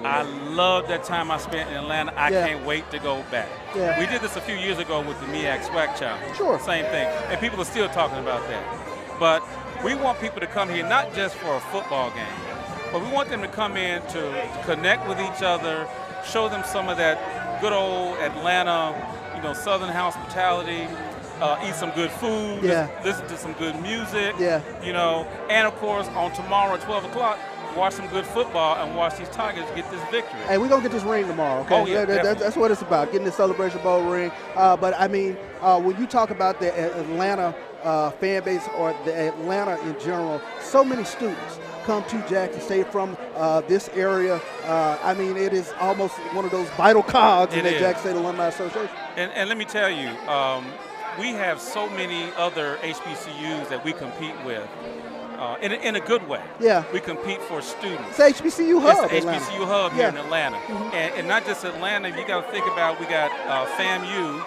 I love that time I spent in Atlanta. I can't wait to go back. Yeah. We did this a few years ago with the MEAC Swag Challenge. Sure. Same thing. And people are still talking about that. But we want people to come here not just for a football game, but we want them to come in to connect with each other, show them some of that good old Atlanta, Southern hospitality, eat some good food, listen to some good music, and of course on tomorrow at 12 o'clock, watch some good football and watch these Tigers get this victory. Hey, we're going to get this ring tomorrow, okay? Oh, yeah, that's what it's about, getting the Celebration Bowl ring. But, I mean, when you talk about the Atlanta fan base or the Atlanta in general, so many students come to Jackson State from this area. I mean, it is almost one of those vital cogs in the Jackson State Alumni Association. And let me tell you, we have so many other HBCUs that we compete with. In a good way. Yeah. We compete for students. It's HBCU hub. It's the HBCU hub here in Atlanta. Mm-hmm. And not just Atlanta, you got to think about, we got FAMU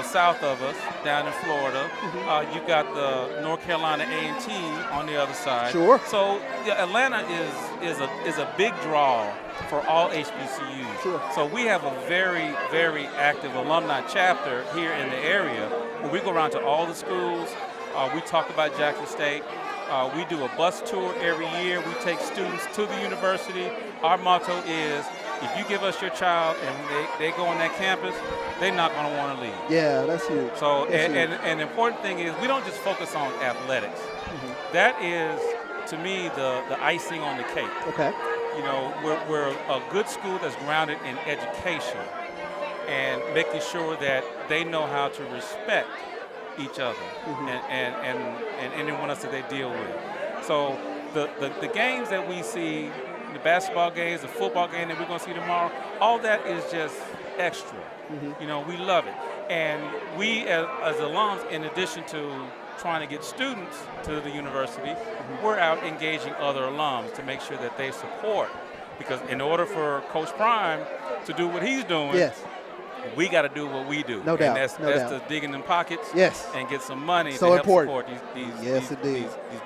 south of us down in Florida. Mm-hmm. You got the North Carolina A&T on the other side. Sure. So Atlanta is a big draw for all HBCUs. Sure. So we have a very, very active alumni chapter here in the area where we go around to all the schools. We talk about Jackson State. We do a bus tour every year. We take students to the university. Our motto is, if you give us your child and they go on that campus, they're not going to want to leave. Yeah, that's huge. So, and the important thing is we don't just focus on athletics. Mm-hmm. That is, to me, the icing on the cake. Okay. We're a good school that's grounded in education and making sure that they know how to respect each other and anyone else that they deal with. So the games that we see, the basketball games, the football game that we're going to see tomorrow, all that is just extra. Mm-hmm. We love it. And we as alums, in addition to trying to get students to the university, we're out engaging other alums to make sure that they support. Because in order for Coach Prime to do what he's doing, we got to do what we do. No doubt. And that's to dig in them pockets. Yes. And get some money So to help important. support these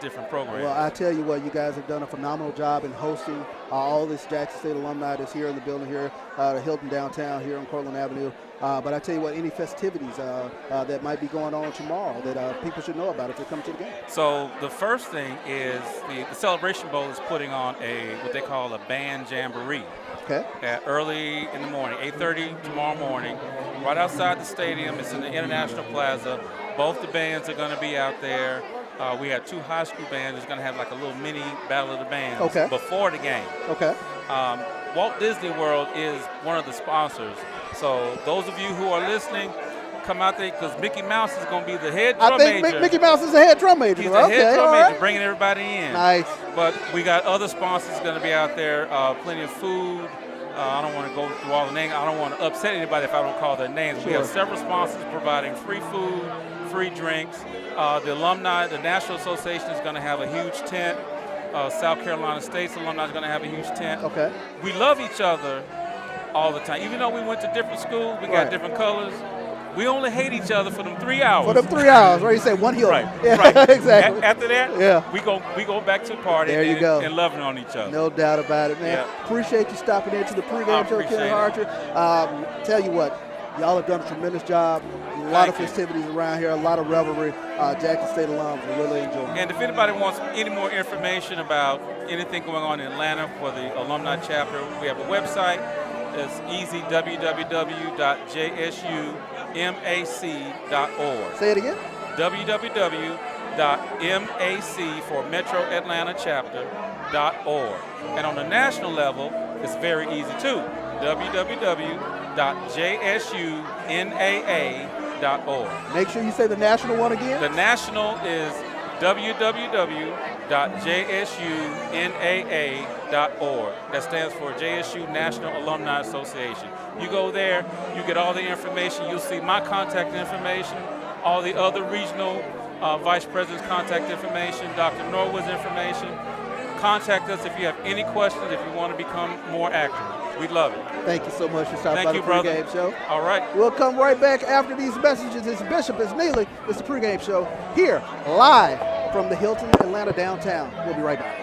different programs. Well, I tell you what, you guys have done a phenomenal job in hosting all this Jackson State alumni that's here in the building here, the Hilton downtown here on Cortland Avenue. But I tell you what, any festivities that might be going on tomorrow that people should know about if they come to the game. So the first thing is the Celebration Bowl is putting on what they call a band jamboree. Okay. Early in the morning, 8:30 tomorrow morning, right outside the stadium. It's in the International Plaza. Both the bands are going to be out there. We have 2 high school bands. It's going to have like a little mini battle of the bands before the game. Okay. Walt Disney World is one of the sponsors. So those of you who are listening, come out there because Mickey Mouse is going to be the head drum major. I think Mickey Mouse is the head drum major. He's the head drum major, bringing everybody in. Nice. But we got other sponsors going to be out there, plenty of food. I don't want to go through all the names. I don't want to upset anybody if I don't call their names. Sure. We have several sponsors providing free food, free drinks. The Alumni, the National Association is going to have a huge tent. South Carolina State's Alumni is going to have a huge tent. Okay. We love each other all the time. Even though we went to different schools, we got different colors. We only hate each other for them 3 hours. For them 3 hours, right? You say one hill. Right, Yeah, right. exactly. After that, we go back to the party and loving on each other. No doubt about it, man. Yeah. Appreciate you stopping into the pregame show, Kenneth Archer. Tell you what, y'all have done a tremendous job. A lot of festivities around here, a lot of revelry. Jackson State alums are really enjoying it. And if anybody wants any more information about anything going on in Atlanta for the alumni chapter, we have a website. It's easy, www.jsumac.org. Say it again. www.mac for Metro Atlanta chapter.org. And on the national level, it's very easy too. www.jsunaa.org. Make sure you say the national one again. The national is www.jsunaa.org. That stands for JSU National Alumni Association. You go there, you get all the information. You'll see my contact information, all the other regional vice president's contact information, Dr. Norwood's information. Contact us if you have any questions, if you want to become more active. We'd love it. Thank you so much for stopping by the pregame show. All right. We'll come right back after these messages. It's Bishop, it's Neely. It's the pregame show here live from the Hilton Atlanta downtown. We'll be right back.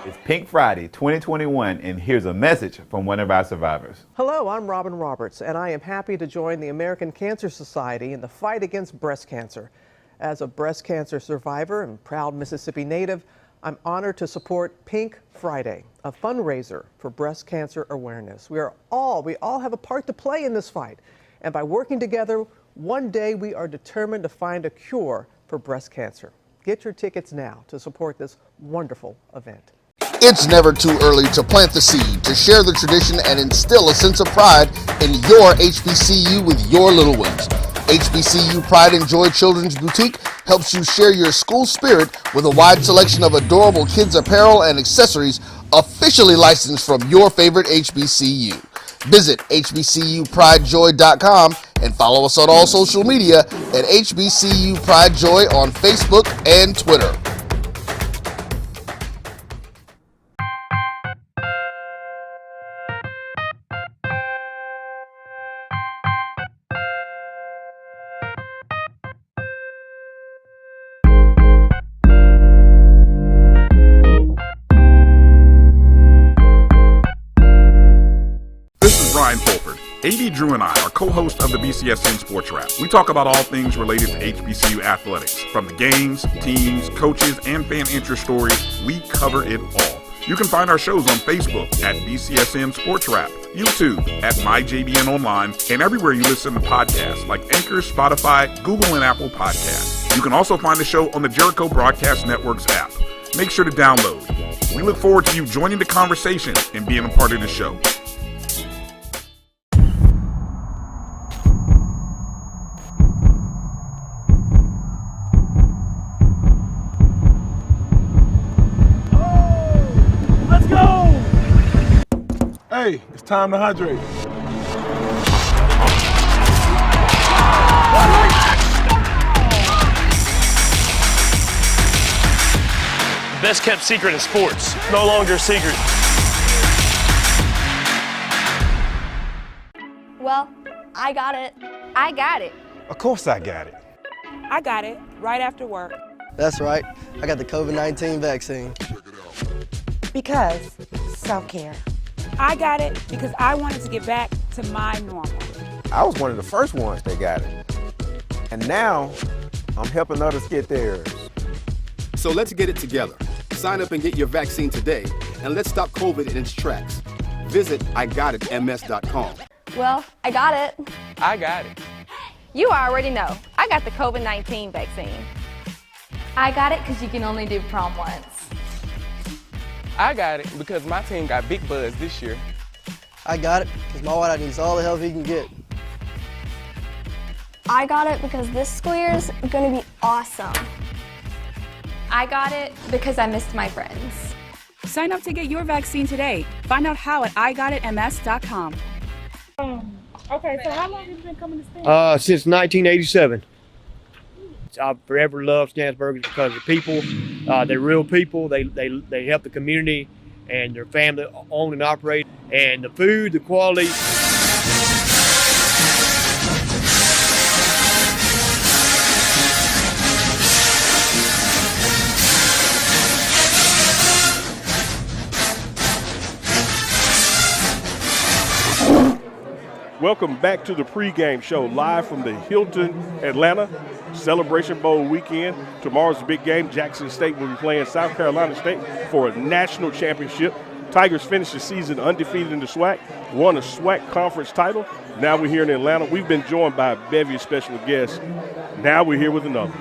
It's Pink Friday 2021, and here's a message from one of our survivors. Hello, I'm Robin Roberts, and I am happy to join the American Cancer Society in the fight against breast cancer. As a breast cancer survivor and proud Mississippi native, I'm honored to support Pink Friday, a fundraiser for breast cancer awareness. We all have a part to play in this fight. And by working together, one day we are determined to find a cure for breast cancer. Get your tickets now to support this wonderful event. It's never too early to plant the seed, to share the tradition, and instill a sense of pride in your HBCU with your little ones. HBCU Pride and Joy Children's Boutique helps you share your school spirit with a wide selection of adorable kids' apparel and accessories officially licensed from your favorite HBCU. Visit hbcupridejoy.com and follow us on all social media at HBCU Pride Joy on Facebook and Twitter. AD Drew and I are co-hosts of the BCSN Sports Wrap. We talk about all things related to HBCU athletics. From the games, teams, coaches, and fan interest stories, we cover it all. You can find our shows on Facebook at BCSN Sports Wrap, YouTube at MyJBN Online, and everywhere you listen to podcasts like Anchor, Spotify, Google, and Apple Podcasts. You can also find the show on the Jericho Broadcast Network's app. Make sure to download. We look forward to you joining the conversation and being a part of the show. Hey, it's time to hydrate. Best kept secret in sports, no longer a secret. Well, I got it. I got it. Of course I got it. I got it right after work. That's right. I got the COVID-19 vaccine. Because self-care. I got it because I wanted to get back to my normal. I was one of the first ones that got it. And now, I'm helping others get theirs. So let's get it together. Sign up and get your vaccine today, and let's stop COVID in its tracks. Visit IGotItMS.com. Well, I got it. I got it. You already know. I got the COVID-19 vaccine. I got it because you can only do prom once. I got it because my team got big buzz this year. I got it because my wife needs all the help he can get. I got it because this school year is going to be awesome. I got it because I missed my friends. Sign up to get your vaccine today. Find out how at IGotItMS.com. Okay, so how long have you been coming to Stanford? Since 1987. I forever loved Stanford because the people, they're real people. They help the community and their family own and operate. And the food, the quality. Welcome back to the pregame show, live from the Hilton, Atlanta, Celebration Bowl weekend. Tomorrow's the big game. Jackson State will be playing South Carolina State for a national championship. Tigers finished the season undefeated in the SWAC, won a SWAC conference title. Now we're here in Atlanta. We've been joined by a bevy of special guests. Now we're here with another.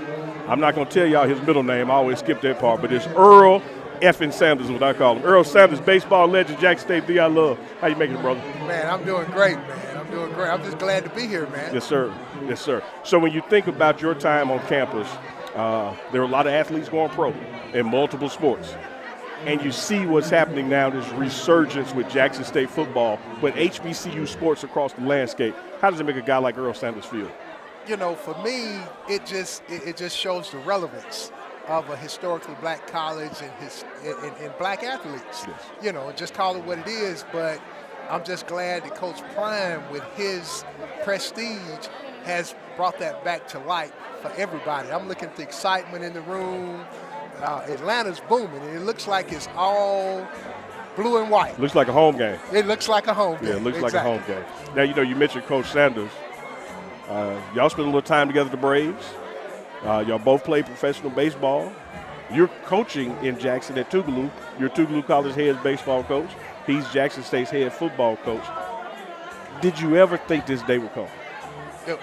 I'm not going to tell y'all his middle name. I always skip that part, but it's Earl effing Sanders, what I call him. Earl Sanders, baseball legend, Jackson State D. I love. How you making it, brother? Man, I'm doing great, man. I'm doing great. I'm just glad to be here, man. Yes, sir. Yes, sir. So when you think about your time on campus, there are a lot of athletes going pro in multiple sports. And you see what's happening now, this resurgence with Jackson State football, but HBCU sports across the landscape. How does it make a guy like Earl Sanders feel? You know, for me, it just shows the relevance of a historically black college and black athletes. Yes. You know, just call it what it is, but I'm just glad that Coach Prime, with his prestige, has brought that back to light for everybody. I'm looking at the excitement in the room. Atlanta's booming, and it looks like it's all blue and white. Looks like a home game. It looks like a home game. Yeah, it looks exactly. like a home game. Now, you know, you mentioned Coach Sanders. Y'all spent a little time together at the Braves. Y'all both play professional baseball. You're coaching in Jackson at Tougaloo. You're Tougaloo College head baseball coach. He's Jackson State's head football coach. Did you ever think this day would come?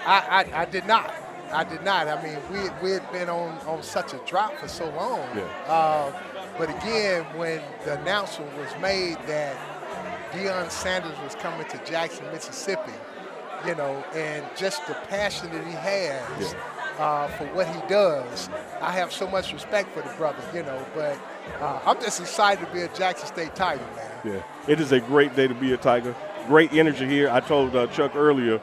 I did not. I did not. I mean, we had been on such a drought for so long. Yeah. But again, when the announcement was made that Deion Sanders was coming to Jackson, Mississippi, you know, and just the passion that he has for what he does, I have so much respect for the brother, you know. But I'm just excited to be a Jackson State Tiger, man. Yeah, it is a great day to be a Tiger. Great energy here. I told Chuck earlier,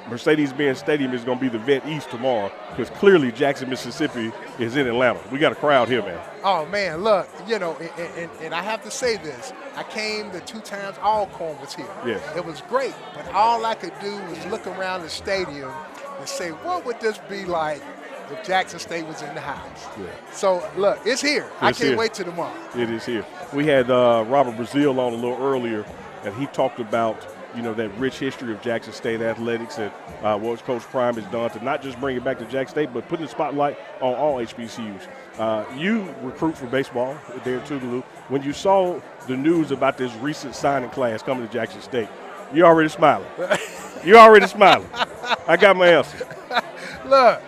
Mercedes-Benz Stadium is going to be the Vet East tomorrow because clearly Jackson, Mississippi is in Atlanta. We got a crowd here, man. Oh, man, look, you know, and I have to say this. I came the 2 times Alcorn was here. Yes. It was great, but all I could do was look around the stadium and say, what would this be like if Jackson State was in the house? Yeah. So, look, it's here. I can't wait till tomorrow. It is here. We had Robert Brazile on a little earlier, and he talked about, you know, that rich history of Jackson State athletics and what Coach Prime has done to not just bring it back to Jackson State, but putting the spotlight on all HBCUs. You recruit for baseball there at Tougaloo. When you saw the news about this recent signing class coming to Jackson State, you're already smiling. You're already smiling. I got my answer. Look,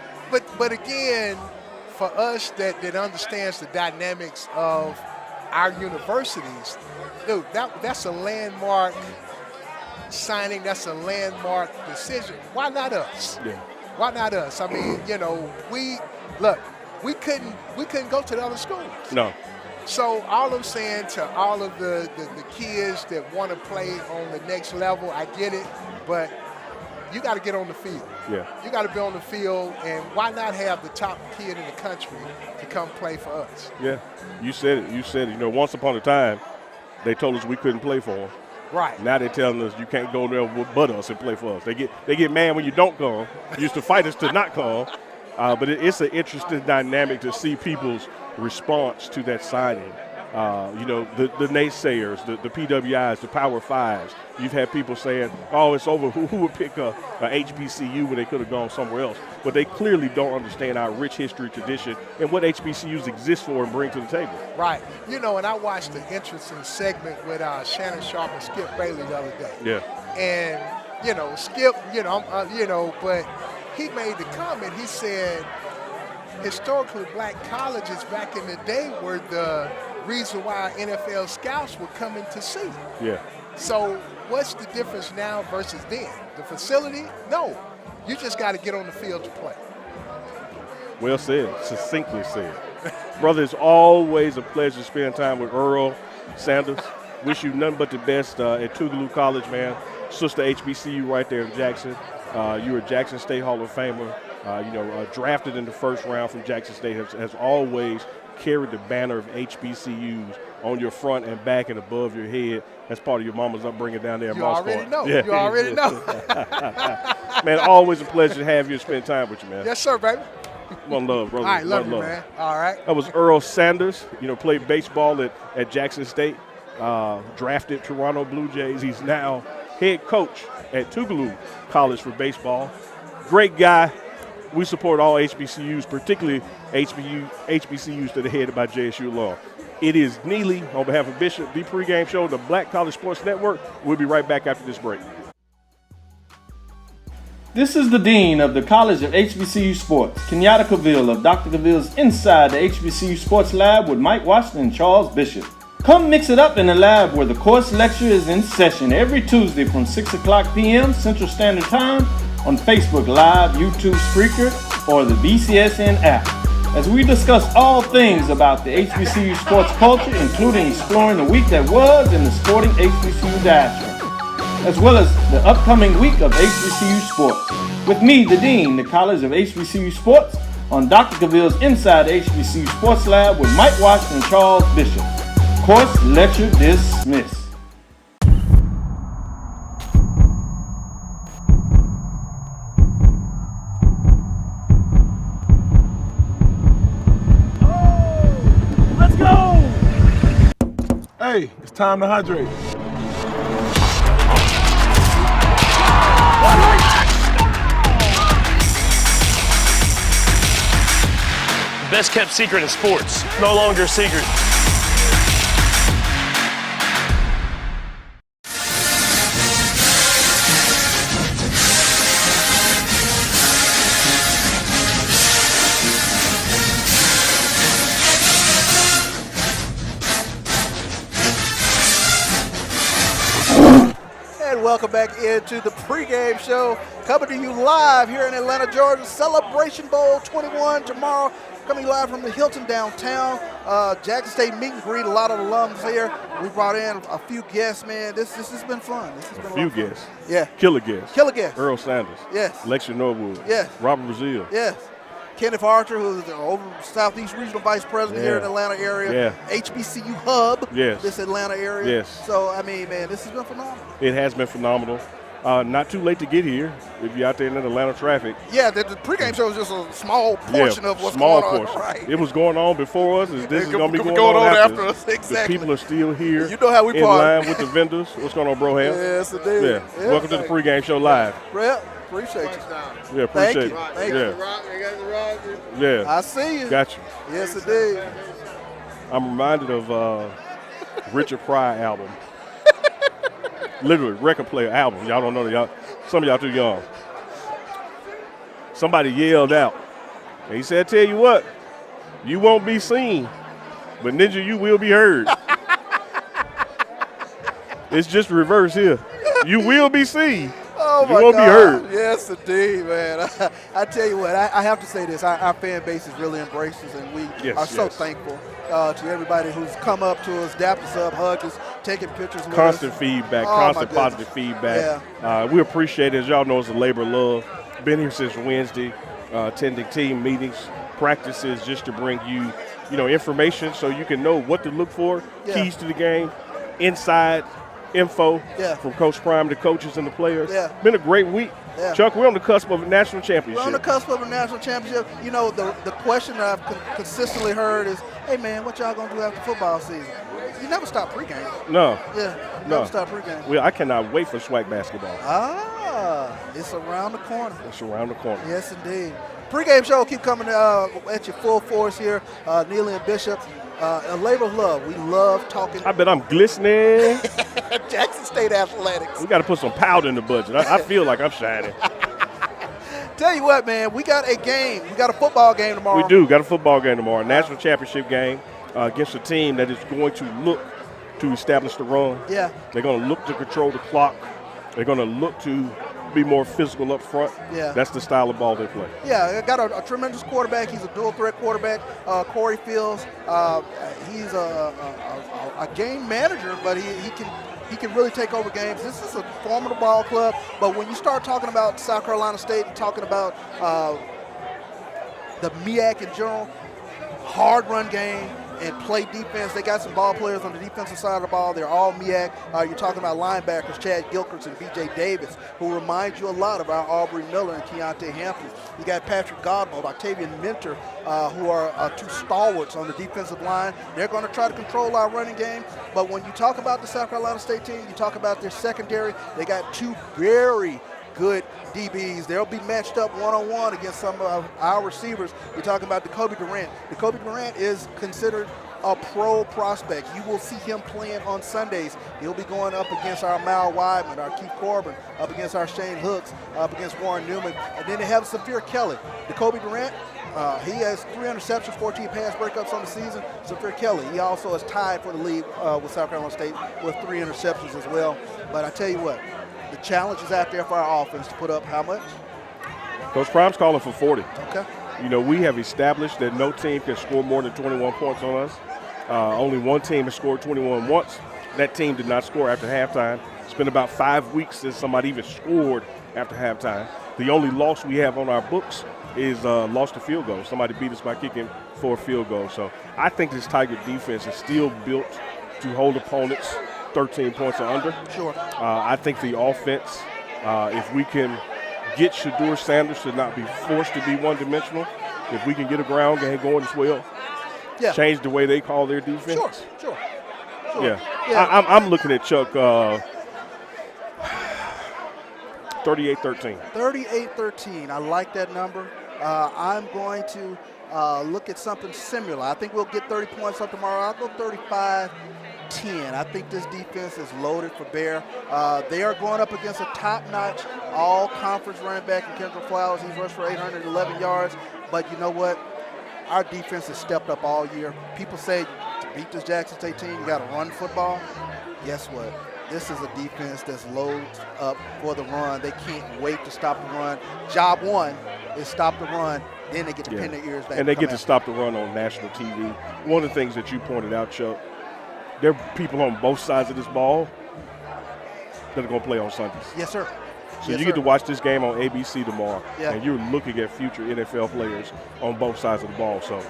but again, for us that understands the dynamics of our universities, dude, that's a landmark signing. That's a landmark decision. Why not us? Yeah. Why not us? I mean, you know, we couldn't go to the other schools. No. So all I'm saying to all of the kids that want to play on the next level, I get it, but you got to get on the field. Yeah. You got to be on the field, and why not have the top kid in the country to come play for us? Yeah, you said it. You said it. You know, once upon a time, they told us we couldn't play for them. Right. Now they're telling us you can't go there but us and play for us. They get mad when you don't come. Used to fight us to not come. But it's an interesting dynamic to see people's response to that signing. The naysayers, the PWIs, the Power Fives. You've had people saying, oh, it's over. Who would pick a HBCU when they could have gone somewhere else? But they clearly don't understand our rich history, tradition, and what HBCUs exist for and bring to the table. Right. And I watched an interesting segment with Shannon Sharp and Skip Bailey the other day. Yeah. And, Skip, but he made the comment. He said, historically, black colleges back in the day were the reason why NFL scouts were coming to see. Yeah. So what's the difference now versus then? The facility? No. You just got to get on the field to play. Well said. Succinctly said. Brother, it's always a pleasure spending time with Earl Sanders. Wish you nothing but the best at Tougaloo College, man. Sister HBCU right there in Jackson. You're a Jackson State Hall of Famer. Drafted in the first round from Jackson State, has always carried the banner of HBCUs on your front and back and above your head. That's part of your mama's upbringing down there in Moss Park. Yeah. You already know. Man, always a pleasure to have you and spend time with you, man. Yes, sir, baby. One love, brother. All right, love you, man. All right. That was Earl Sanders. Played baseball at Jackson State. Drafted Toronto Blue Jays. He's now head coach at Tougaloo College for baseball. Great guy. We support all HBCUs, particularly HBCUs that are headed by JSU alum. It is Neely on behalf of Bishop, the pregame show, the Black College Sports Network. We'll be right back after this break. This is the Dean of the College of HBCU Sports, Kenyatta Cavill of Dr. Cavill's Inside the HBCU Sports Lab with Mike Washington and Charles Bishop. Come mix it up in the lab where the course lecture is in session every Tuesday from 6 o'clock p.m. Central Standard Time on Facebook Live, YouTube Spreaker, or the BCSN app, as we discuss all things about the HBCU sports culture, including exploring the week that was in the sporting HBCU diaspora, as well as the upcoming week of HBCU sports. With me, the Dean, the College of HBCU Sports, on Dr. Cavill's Inside the HBCU Sports Lab with Mike Washington and Charles Bishop. Course lecture dismissed. Hey, it's time to hydrate. Best kept secret in sports, no longer a secret. Welcome back into the pregame show, coming to you live here in Atlanta, Georgia. Celebration Bowl 21 tomorrow, coming live from the Hilton downtown. Jackson State meet and greet, a lot of alums here. We brought in a few guests, man. This has been fun. This has been a few guests. Yeah. Killer guests. Killer guests. Earl Sanders. Yes. Alexia Norwood. Yes. Robert Brazile. Yes. Kenneth Archer, who's the over Southeast Regional Vice President here in the Atlanta area. Yeah. HBCU hub. Yes. This Atlanta area. Yes. So, I mean, man, this has been phenomenal. It has been phenomenal. Not too late to get here if you're out there in the Atlanta traffic. Yeah, the pregame show is just a small portion of what's going on. Right. It was going on before us. This is going to be going on after us. Exactly. The people are still here. You know how we in line with the vendors. What's going on, bro? Yes, indeed. Yeah. Welcome to the pregame show live. Brett, appreciate you. Yeah, appreciate it. Thank you. Yeah. I see you. Got you. Yes, indeed. I'm reminded of Richard Pryor album. Literally, record player album. Y'all don't know that. Some of y'all too young. Somebody yelled out. And he said, tell you what, you won't be seen, but Ninja, you will be heard. It's just reverse here. You will be seen. Oh you won't be heard. Yes, indeed, man. I tell you what, I have to say this. Our fan base has really embraced us, and we are so thankful to everybody who's come up to us, dapped us up, hugged us, taking pictures with constant us. Feedback, constant positive feedback. Yeah. We appreciate it. As y'all know, it's a labor of love. Been here since Wednesday, attending team meetings, practices, just to bring you, information so you can know what to look for, keys to the game, inside info Yeah. from Coach Prime, the coaches, and the players. Yeah. Been a great week. Yeah. Chuck, we're on the cusp of a national championship. We're on the cusp of a national championship. You know, the question that I've consistently heard is, hey, man, what y'all going to do after football season? You never stop pregame. No. Yeah, No. never stop pregame. Well, I cannot wait for swag basketball. It's around the corner. It's around the corner. Yes, indeed. Pregame show keep coming at you full force here. Neely and Bishop, a labor of love. We love talking. I bet I'm glistening. Jackson State Athletics. We got to put some powder in the budget. I feel like I'm shining. Tell you what, man, we got a game. We got a football game tomorrow. We do. Got a football game tomorrow. National championship game against a team that is going to look to establish the run. Yeah. They're going to look to control the clock. They're going to look to be more physical up front. Yeah. That's the style of ball they play. Yeah, got a tremendous quarterback. He's a dual threat quarterback. Corey Fields. He's a game manager, but he can really take over games. This is a formidable ball club. But when you start talking about South Carolina State and talking about the MEAC in general, hard run game and play defense. They got some ball players on the defensive side of the ball. They're all MEAC. You're talking about linebackers, Chad Gilchrist and B.J. Davis, who remind you a lot of our Aubrey Miller and Keontae Hampton. You got Patrick Godbold, Octavian Mentor, who are two stalwarts on the defensive line. They're going to try to control our running game. But when you talk about the South Carolina State team, you talk about their secondary, they got two very good DBs. They'll be matched up one-on-one against some of our receivers. We're talking about Jacoby Durant. Jacoby Durant is considered a pro prospect. You will see him playing on Sundays. He'll be going up against our Mal Weidman, our Keith Corbin, up against our Shane Hooks, up against Warren Newman. And then they have Saphir Kelly. Jacoby Durant, he has 3 interceptions, 14 pass breakups on the season. Saphir Kelly, he also is tied for the lead with South Carolina State with 3 interceptions as well. But I tell you what, the challenge is out there for our offense to put up how much? Coach Prime's calling for 40. Okay. You know, we have established that no team can score more than 21 points on us. Only one team has scored 21 once. That team did not score after halftime. It's been about 5 weeks since somebody even scored after halftime. The only loss we have on our books is lost a field goal. Somebody beat us by kicking for a field goal. So I think this Tiger defense is still built to hold opponents 13 points or under. Sure. I think the offense, if we can get Shedeur Sanders to not be forced to be one-dimensional, if we can get a ground game going as well, change the way they call their defense. Sure. Yeah. I'm looking at Chuck 38-13. 38-13. I like that number. I'm going to look at something similar. I think we'll get 30 points up tomorrow. I'll go 35-10. I think this defense is loaded for bear. They are going up against a top-notch all-conference running back in Kendrick Flowers. He's rushed for 811 yards. But you know what? Our defense has stepped up all year. People say to beat this Jackson State team, you got to run football. Guess what? This is a defense that's loaded up for the run. They can't wait to stop the run. Job one is stop the run. Then they get to pin their ears back. And they get to stop the run on national TV. One of the things that you pointed out, Chuck, there are people on both sides of this ball that are going to play on Sundays. Yes, sir. So you get to watch this game on ABC tomorrow, Yeah. and you're looking at future NFL players on both sides of the ball. So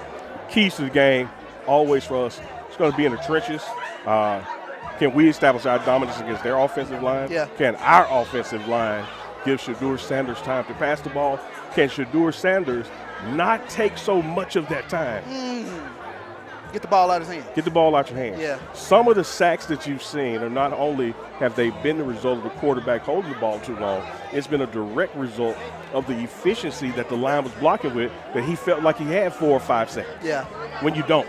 keys to the game, always for us, it's going to be in the trenches. Can we establish our dominance against their offensive line? Yeah. Can our offensive line give Shedeur Sanders time to pass the ball? Can Shedeur Sanders not take so much of that time? Get the ball out of his hand. Get the ball out your hands. Yeah. Some of the sacks that you've seen are not only have they been the result of the quarterback holding the ball too long, it's been a direct result of the efficiency that the line was blocking with, that he felt like he had 4 or 5 seconds. Yeah. When you don't.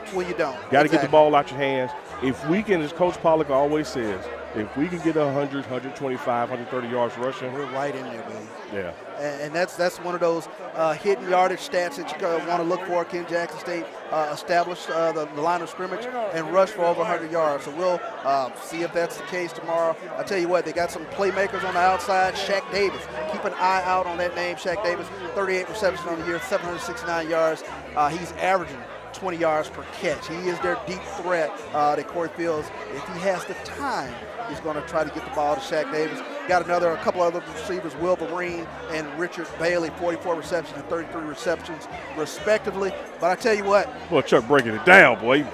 Got to get the ball out your hands. If we can, as Coach Pollock always says, if we can get 100, 125, 130 yards rushing, we're right in there, baby. Yeah. And that's one of those hidden yardage stats that you want to look for. Ken Jackson State established the line of scrimmage and rushed for over 100 yards. So we'll see if that's the case tomorrow. I tell you what, they got some playmakers on the outside. Shaq Davis. Keep an eye out on that name, Shaq Davis. 38 receptions on the year, 769 yards. He's averaging 20 yards per catch. He is their deep threat that Corey Fields, if he has the time, he's going to try to get the ball to Shaq Davis. Got a couple other receivers, Will Vereen and Richard Bailey, 44 receptions and 33 receptions respectively. But I tell you what. Well, Chuck breaking it down, boy.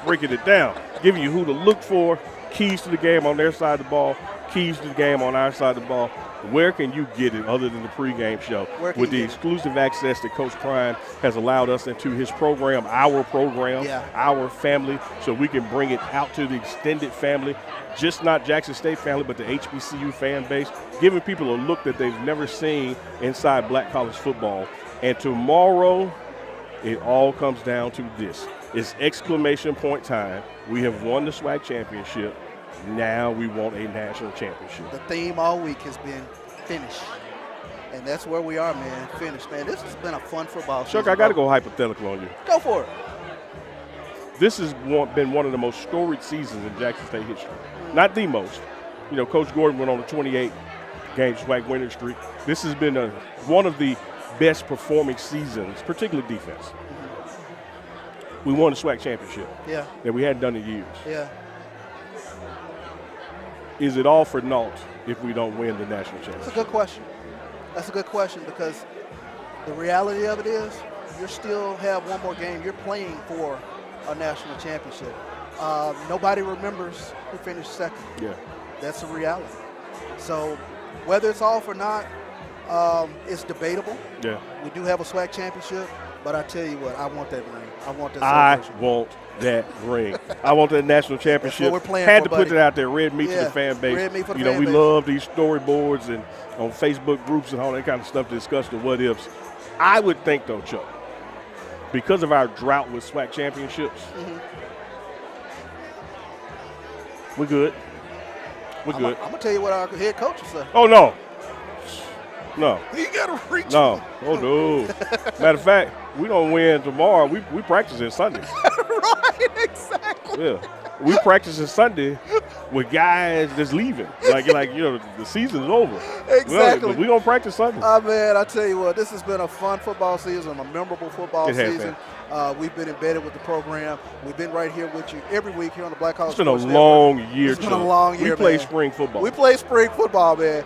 Breaking it down. Giving you who to look for, keys to the game on their side of the ball, keys to the game on our side of the ball. Where can you get it other than the pregame show? With the exclusive access that Coach Prime has allowed us into his program, our family, so we can bring it out to the extended family, just not Jackson State family, but the HBCU fan base, giving people a look that they've never seen inside black college football. And tomorrow, it all comes down to this. It's exclamation point time. We have won the SWAC championship. Now we want a national championship. The theme all week has been finish. And that's where we are, man. Finish, man. This has been a fun football season. Chuck, I got to go hypothetical on you. Go for it. This has been one of the most storied seasons in Jackson State history. Not the most. You know, Coach Gordon went on a 28-game SWAC winning streak. This has been one of the best performing seasons, particularly defense. We won the SWAC championship. Yeah. That we hadn't done in years. Yeah. Is it all for naught if we don't win the national championship? That's a good question. That's a good question because the reality of it is you still have one more game. You're playing for a national championship. Nobody remembers who finished second. Yeah. That's a reality. So whether it's all for naught, it's debatable. Yeah. We do have a SWAC championship, but I tell you what, I want that ring. I want that celebration. I want that ring. I want that national championship. That's what we're playing Had for, to put buddy. it out there. Red meat to the fan base. Red meat for the you know, fan we base. love these storyboards and on Facebook groups and all that kind of stuff to discuss the what ifs. I would think though, Chuck, because of our drought with SWAC championships, we're good. We're good. I'm gonna tell you what our head coach will say. Oh no. No. You gotta reach. No. Oh no. Matter of fact, we don't win tomorrow. We practicing Sunday. Right, exactly. Yeah. We practicing Sunday with guys that's leaving. Like you know, the season's over. Exactly. But we gonna practice Sunday. Man, I tell you what, this has been a fun football season, a memorable football season. We've been embedded with the program. We've been right here with you every week here on the Black College It's been a Sports long Network. year. It's been a long year, We play man. spring football. We play spring football, man.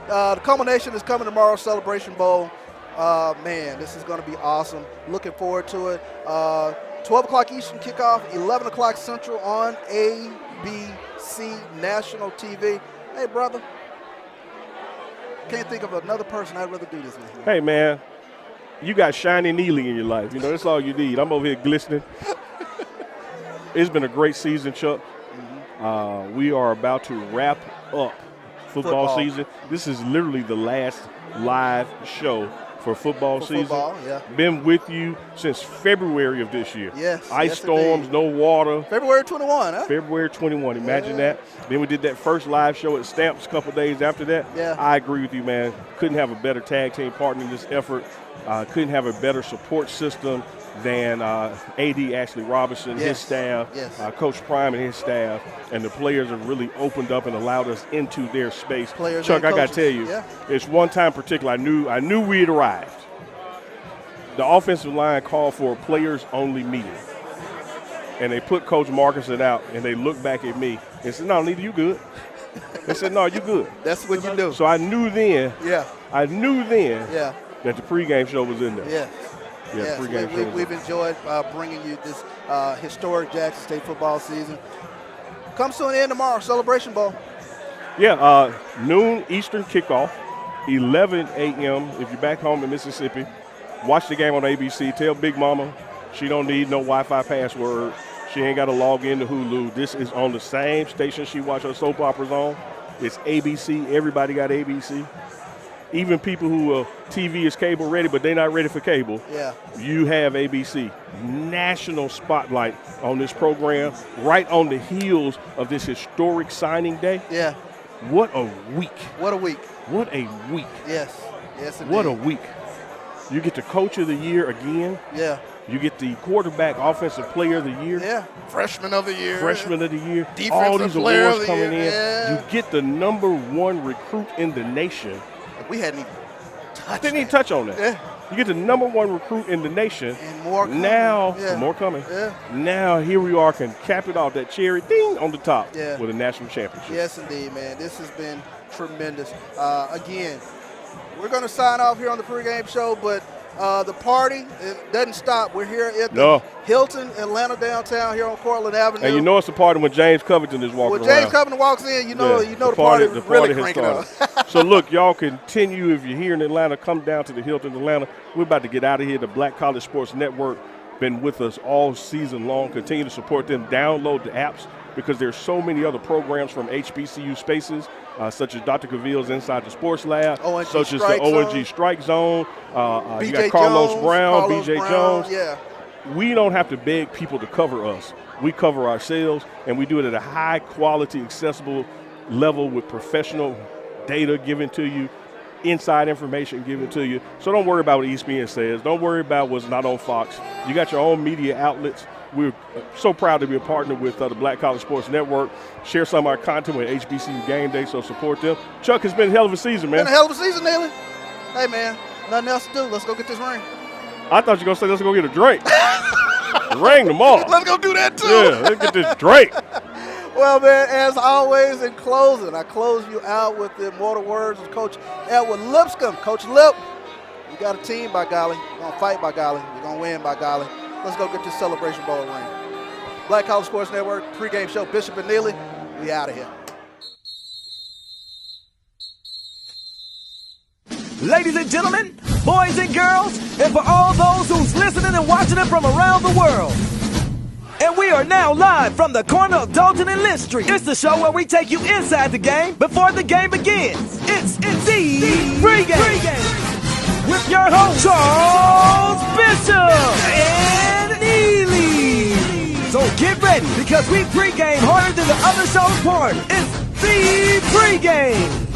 The culmination is coming tomorrow, Celebration Bowl. Man, this is going to be awesome. Looking forward to it. 12 o'clock Eastern kickoff, 11 o'clock Central on ABC National TV. Hey, brother. Can't think of another person I'd rather do this with. Hey, man, you got shiny Neely in your life. You know, that's all you need. I'm over here glistening. It's been a great season, Chuck. We are about to wrap up football season. This is literally the last live show for football season. Been with you since February of this year. Yes. Ice storms, no water. February 21, huh? February 21. Imagine that. Then we did that first live show at Stamps a couple days after that. Yeah. I agree with you, man. Couldn't have a better tag team partner in this effort. Couldn't have a better support system than AD Ashley Robinson, his staff, Coach Prime and his staff, and the players have really opened up and allowed us into their space. Players Chuck, and I got to tell you, it's one time in particular I knew we had arrived. The offensive line called for a players-only meeting, and they put Coach Markinson out, and they looked back at me and said, "No, neither you good." They said, "No, you good." That's what you do. So I knew then. I knew then. Yeah. That the pregame show was in there. Yes, we've enjoyed bringing you this historic Jackson State football season. Comes to an end tomorrow, Celebration Bowl. Yeah, noon Eastern kickoff, 11 a.m. if you're back home in Mississippi. Watch the game on ABC. Tell Big Mama she don't need no Wi-Fi password. She ain't got to log into Hulu. This is on the same station she watch her soap operas on. It's ABC. Everybody got ABC. Even people who are TV is cable ready, but they're not ready for cable. Yeah. You have ABC. National spotlight on this program, right on the heels of this historic signing day. Yeah. What a week. What a week. What a week. Yes. Yes, indeed. What a week. You get the coach of the year again. Yeah. You get the quarterback offensive player of the year. Yeah. Freshman of the year. Freshman of the year. Defensive all these player awards of the coming year. in. Yeah. You get the #1 recruit in the nation. We hadn't even touched Didn't even touch on that. Yeah. You get the #1 recruit in the nation. And more coming. Now, Yeah. more coming. Yeah. Now, here we are, can cap it off, that cherry ding on the top with a national championship. Yes, indeed, man. This has been tremendous. Again, we're going to sign off here on the pregame show, but The party, it doesn't stop. We're here at the Hilton Atlanta downtown here on Cortland Avenue. And you know it's a party when James Covington is walking around. When James Covington walks in, you know the party really cranking up. So look, y'all continue. If you're here in Atlanta, come down to the Hilton Atlanta. We're about to get out of here. The Black College Sports Network been with us all season long. Continue to support them. Download the apps because there's so many other programs from HBCU spaces, such as Dr. Cavill's Inside the Sports Lab, such as the ONG Strike Zone. You got Carlos Brown, BJ Jones. Yeah. We don't have to beg people to cover us. We cover ourselves, and we do it at a high quality, accessible level with professional data given to you, inside information given to you. So don't worry about what ESPN says. Don't worry about what's not on Fox. You got your own media outlets. We're so proud to be a partner with the Black College Sports Network. Share some of our content with HBCU Game Day, so support them. Chuck, it's been a hell of a season, man. Been a hell of a season, Neely. Hey, man, nothing else to do. Let's go get this ring. I thought you were going to say, let's go get a drink. Ring tomorrow. Let's go do that, too. Yeah, let's get this drink. Well, man, as always, in closing, I close you out with the immortal words of Coach Edward Lipscomb. Coach Lip, we got a team, by golly. We're going to fight, by golly. We're going to win, by golly. Let's go get this Celebration Bowl ring. Black College Sports Network, pregame show, Bishop and Neely. We out of here. Ladies and gentlemen, boys and girls, and for all those who's listening and watching it from around the world. And we are now live from the corner of Dalton and Lynch Street. It's the show where we take you inside the game before the game begins. It's the Pregame with your host, Charles Bishop and Neely. So get ready because we pregame harder than the other show's party. It's the Pregame.